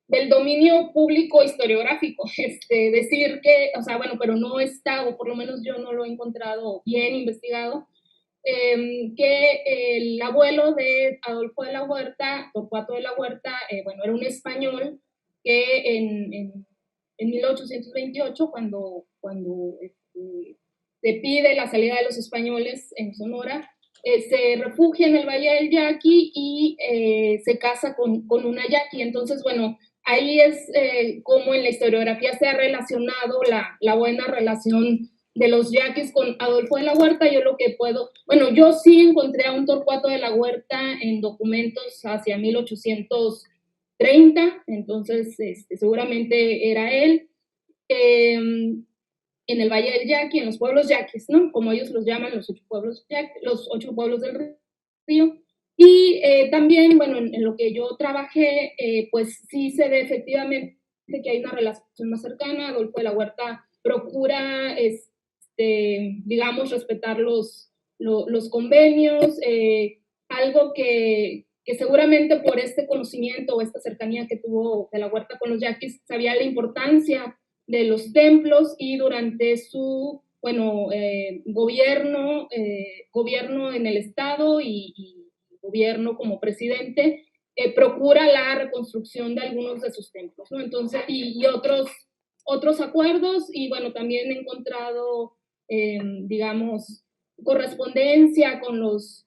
del dominio público historiográfico, decir que, o sea, bueno, pero no está, o por lo menos yo no lo he encontrado bien investigado, que el abuelo de Adolfo de la Huerta, Torcuato de la Huerta, bueno, era un español que en 1828, cuando se pide la salida de los españoles en Sonora, se refugia en el Valle del Yaqui y se casa con una yaqui. Entonces, bueno, ahí es como en la historiografía se ha relacionado la buena relación de los yaquis con Adolfo de la Huerta. Yo lo que puedo, bueno, yo sí encontré a un Torcuato de la Huerta en documentos hacia 1830, entonces seguramente era él. En el Valle del Yaqui, en los pueblos yaquis, ¿no? Como ellos los llaman, los 8 pueblos del río. Y también, bueno, en lo que yo trabajé, pues sí se ve efectivamente que hay una relación más cercana. Adolfo de la Huerta procura, digamos, respetar los convenios, algo que seguramente por este conocimiento o esta cercanía que tuvo de la Huerta con los yaquis, sabía la importancia de los templos, y durante su gobierno en el estado y gobierno como presidente, procura la reconstrucción de algunos de sus templos, ¿no? Entonces, y otros acuerdos, y bueno, también he encontrado, digamos, correspondencia con los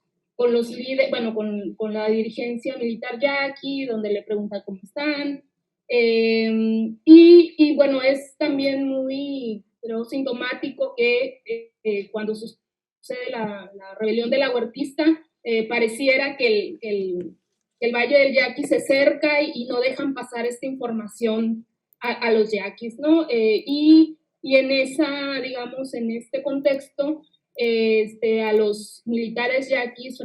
líderes, bueno, con la dirigencia militar yaqui, donde le pregunta cómo están. Y bueno, es también muy, creo, sintomático que cuando sucede la rebelión de la Huertista, pareciera que el Valle del Yaqui se cerca y no dejan pasar esta información a los yaquis, ¿no? Y en esa, digamos, en este contexto, a los militares yaquis,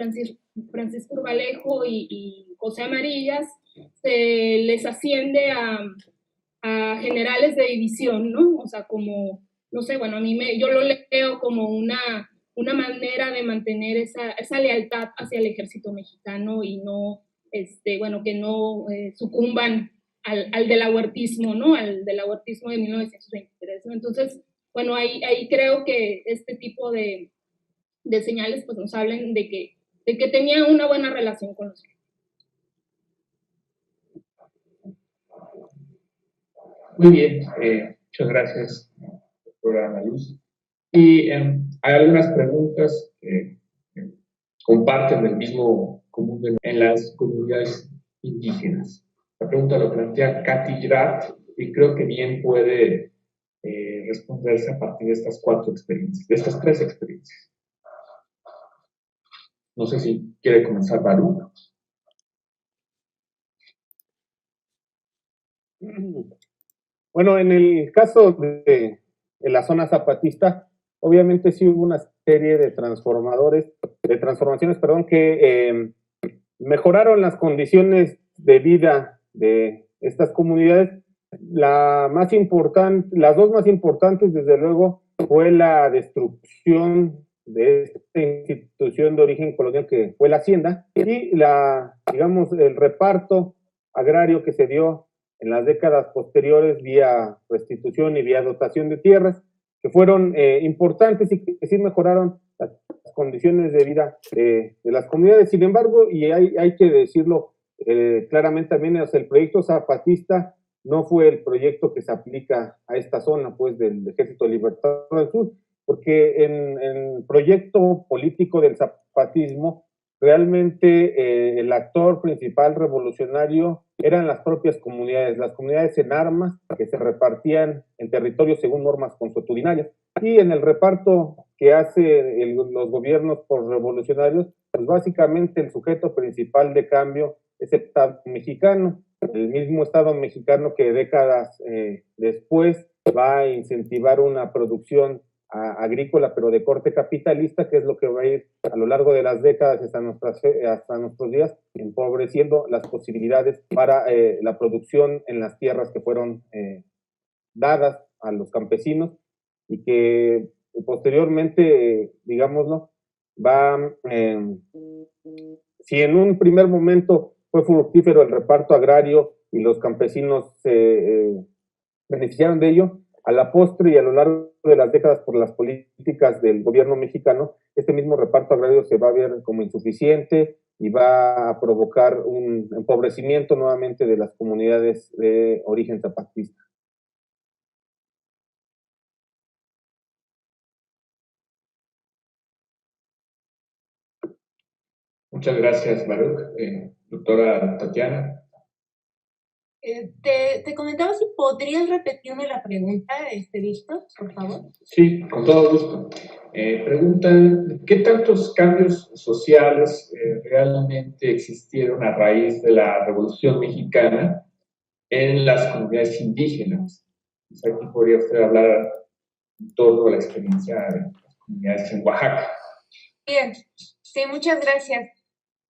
Francisco Urbalejo y José Amarillas, se les asciende a generales de división, ¿no? O sea, como, no sé, bueno, yo lo leo como una manera de mantener esa lealtad hacia el ejército mexicano y no, bueno, que no sucumban al delahuertismo, ¿no? Al delahuertismo de 1923, ¿no? Entonces, bueno, ahí creo que este tipo de señales pues nos hablan de que tenía una buena relación con los. Muy bien, muchas gracias, doctora Ana Luz. Y hay algunas preguntas que comparten el mismo común en las comunidades indígenas. La pregunta lo plantea Katy Girat y creo que bien puede responderse a partir de estas 4 experiencias, de estas 3 experiencias. No sé si quiere comenzar Baruch. Bueno, en el caso de la zona zapatista, obviamente sí hubo unas serie de transformaciones, perdón, que mejoraron las condiciones de vida de estas comunidades. Las dos más importantes, desde luego, fue la destrucción de esta institución de origen colonial que fue la hacienda y el reparto agrario que se dio en las décadas posteriores vía restitución y vía dotación de tierras, que fueron importantes y que sí mejoraron las condiciones de vida de las comunidades. Sin embargo, y hay que decirlo claramente también, el proyecto zapatista no fue el proyecto que se aplica a esta zona, pues, del Ejército Libertador del Sur, porque en el proyecto político del zapatismo, realmente el actor principal revolucionario eran las propias comunidades en armas que se repartían en territorios según normas consuetudinarias. Y en el reparto que hace los gobiernos por revolucionarios, pues básicamente el sujeto principal de cambio es el Estado mexicano, el mismo Estado mexicano que décadas después va a incentivar una producción agrícola, pero de corte capitalista, que es lo que va a ir a lo largo de las décadas hasta nuestros días, empobreciendo las posibilidades para la producción en las tierras que fueron dadas a los campesinos y que posteriormente, digámoslo, si en un primer momento fue fructífero el reparto agrario y los campesinos se beneficiaron de ello, a la postre y a lo largo de las décadas por las políticas del gobierno mexicano, este mismo reparto agrario se va a ver como insuficiente y va a provocar un empobrecimiento nuevamente de las comunidades de origen zapatista. Muchas gracias, Baruch. Doctora Tatiana. Te comentaba si podrías repetirme la pregunta, Víctor, por favor. Sí, con todo gusto. Preguntan, ¿qué tantos cambios sociales realmente existieron a raíz de la Revolución Mexicana en las comunidades indígenas? Pues aquí podría usted hablar en torno a la experiencia de las comunidades en Oaxaca. Bien, sí, muchas gracias.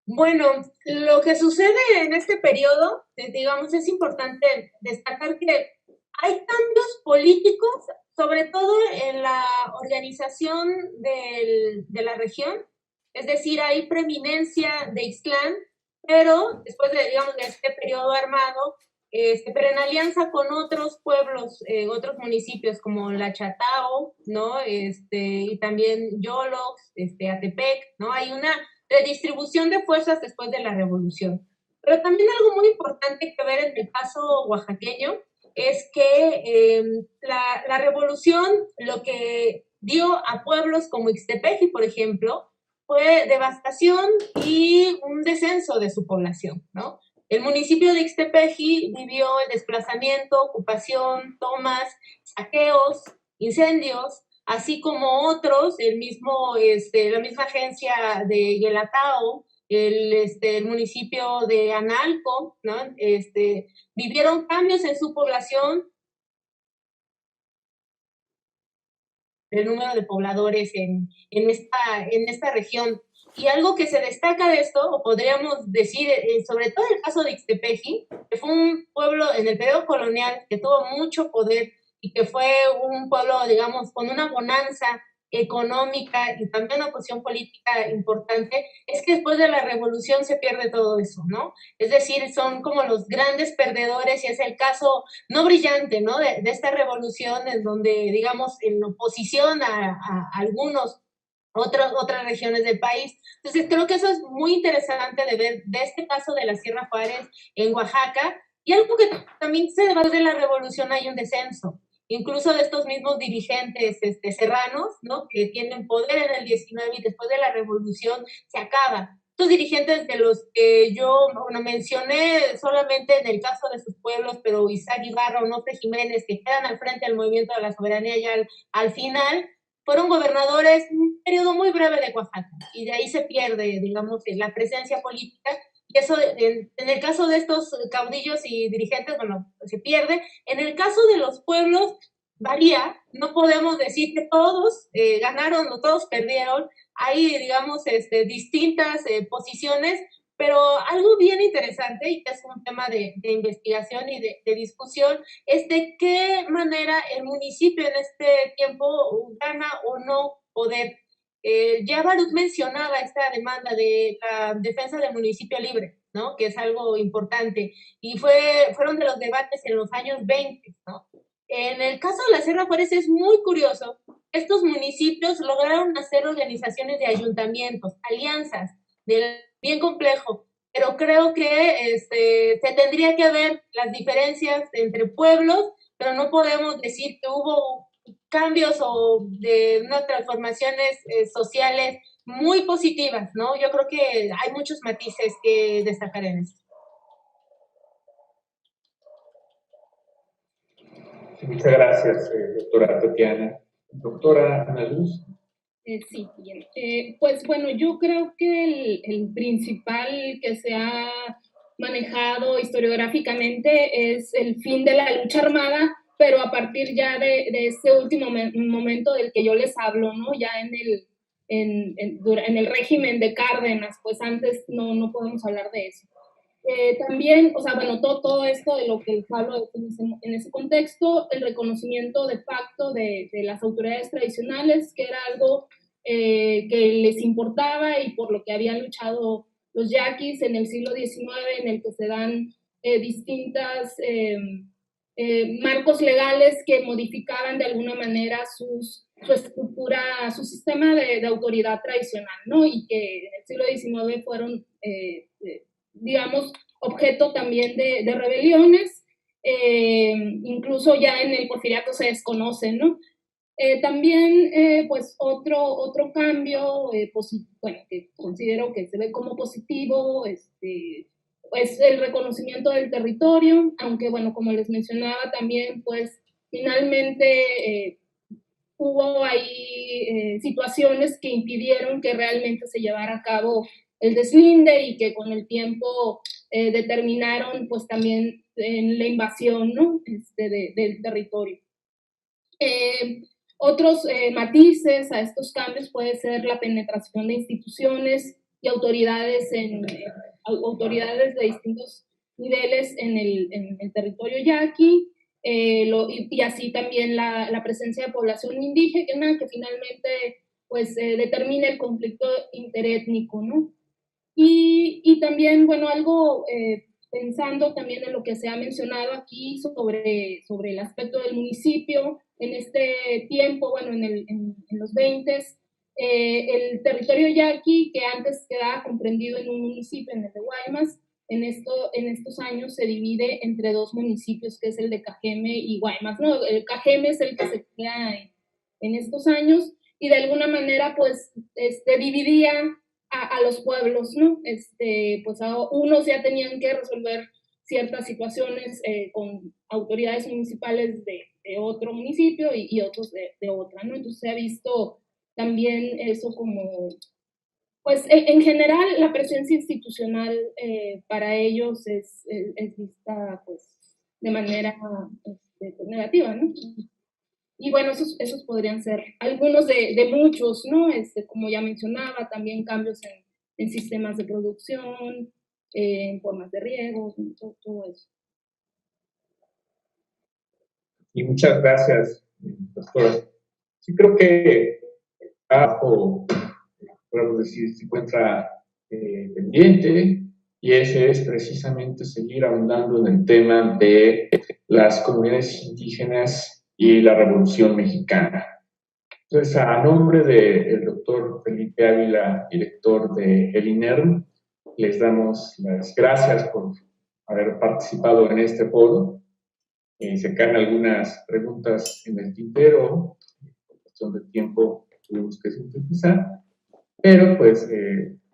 Bueno, lo que sucede en este periodo, digamos, es importante destacar que hay cambios políticos, sobre todo en la organización de la región, es decir, hay preeminencia de Ixtlán, pero después de, digamos, de este periodo armado, pero en alianza con otros pueblos, otros municipios como La Chatao, ¿no? Y también Yolox, Atepec, ¿no? Hay una redistribución de fuerzas después de la revolución. Pero también algo muy importante que ver en el caso oaxaqueño es que la revolución lo que dio a pueblos como Ixtepeji, por ejemplo, fue devastación y un descenso de su población, ¿no? El municipio de Ixtepeji vivió el desplazamiento, ocupación, tomas, saqueos, incendios, así como otros, la misma agencia de Yelatao, el municipio de Analco, ¿no? Vivieron cambios en su población, el número de pobladores en esta región. Y algo que se destaca de esto, o podríamos decir, sobre todo en el caso de Ixtepeji, que fue un pueblo en el periodo colonial que tuvo mucho poder y que fue un pueblo, digamos, con una bonanza económica y también una posición política importante, es que después de la revolución se pierde todo eso, ¿no? Es decir, son como los grandes perdedores y es el caso no brillante, ¿no? De esta revolución en donde, digamos, en oposición a algunos otras regiones del país. Entonces, creo que eso es muy interesante de ver de este caso de la Sierra Juárez en Oaxaca, y algo que también se va de la revolución, hay un descenso, incluso de estos mismos dirigentes serranos, ¿no? Que tienen poder en el 19 y después de la revolución se acaba. Estos dirigentes de los que yo mencioné solamente en el caso de sus pueblos, pero Isaac Ibarra o Onofre Jiménez, que quedan al frente del movimiento de la soberanía ya al final, fueron gobernadores un periodo muy breve de Oaxaca, y de ahí se pierde, digamos, la presencia política, y eso en el caso de estos caudillos y dirigentes, bueno, se pierde. En el caso de los pueblos, varía, no podemos decir que todos ganaron o todos perdieron, hay, digamos, distintas posiciones, pero algo bien interesante y que es un tema de investigación y de discusión es de qué manera el municipio en este tiempo gana o no poder. Ya Baruch mencionaba esta demanda de la defensa del municipio libre, ¿no? Que es algo importante, y fueron de los debates en los años 20, ¿no? En el caso de la Sierra Juárez es muy curioso, estos municipios lograron hacer organizaciones de ayuntamientos, alianzas, bien complejo, pero creo que se tendría que ver las diferencias entre pueblos, pero no podemos decir que hubo cambios o de unas transformaciones sociales muy positivas, ¿no? Yo creo que hay muchos matices que destacar en esto. Muchas gracias, doctora Tatiana. Doctora Ana Luz. Sí, bien. Pues bueno, yo creo que el principal que se ha manejado historiográficamente es el fin de la lucha armada, pero a partir ya de este último momento del que yo les hablo, ¿no? Ya en el régimen de Cárdenas, pues antes no podemos hablar de eso. También, o sea, bueno, todo esto de lo que les hablo en ese contexto, el reconocimiento de facto de las autoridades tradicionales, que era algo que les importaba y por lo que habían luchado los yaquis en el siglo XIX, en el que se dan distintas marcos legales que modificaban de alguna manera su estructura, su sistema de autoridad tradicional, ¿no? Y que en el siglo XIX fueron digamos, objeto también de rebeliones, incluso ya en el porfiriato se desconoce, ¿no? También, pues, otro cambio, bueno, que considero que se ve como positivo, pues, el reconocimiento del territorio, aunque, bueno, como les mencionaba también, pues, finalmente hubo ahí situaciones que impidieron que realmente se llevara a cabo el deslinde y que con el tiempo determinaron pues también en la invasión, ¿no? Del territorio. Otros matices a estos cambios puede ser la penetración de instituciones y autoridades autoridades de distintos niveles en el territorio yaqui, y así también la presencia de población indígena que finalmente pues determina el conflicto interétnico, ¿no? Y también, bueno, algo pensando también en lo que se ha mencionado aquí sobre el aspecto del municipio, en este tiempo, bueno, en los 20s, el territorio yaqui, que antes quedaba comprendido en un municipio, en el de Guaymas, en estos años se divide entre dos municipios, que es el de Cajeme y Guaymas, ¿no? El Cajeme es el que se crea en estos años, y de alguna manera, pues, dividía a los pueblos, ¿no? Pues unos ya tenían que resolver ciertas situaciones con autoridades municipales de otro municipio y otros de otra, ¿no? Entonces se ha visto también eso como, pues en general la presencia institucional para ellos es vista pues de manera negativa, ¿no? Y bueno, esos podrían ser algunos de muchos, ¿no? Como ya mencionaba, también cambios en sistemas de producción, en formas de riego, todo eso. Y muchas gracias, doctora. Sí creo que abajo, podemos decir, se encuentra pendiente, y ese es precisamente seguir ahondando en el tema de las comunidades indígenas y la Revolución Mexicana. Entonces, a nombre del doctor Felipe Ávila, director de el INERM, les damos las gracias por haber participado en este foro. Se caen algunas preguntas en el tintero, por cuestión de tiempo tuvimos que sintetizar, pero pues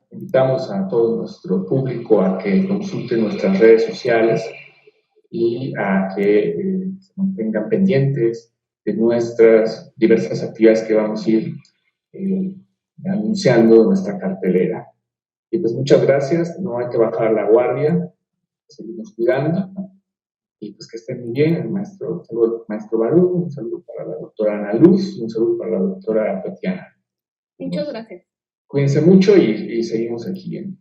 invitamos a todo nuestro público a que consulte nuestras redes sociales y a que se mantengan pendientes de nuestras diversas actividades que vamos a ir anunciando en nuestra cartelera. Y pues muchas gracias, no hay que bajar la guardia, seguimos cuidando Y pues que estén muy bien, el maestro, saludo al maestro Barú, un saludo para la doctora Ana Luz, un saludo para la doctora Tatiana. Muchas gracias. Cuídense mucho y seguimos aquí en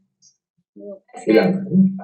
Gracias.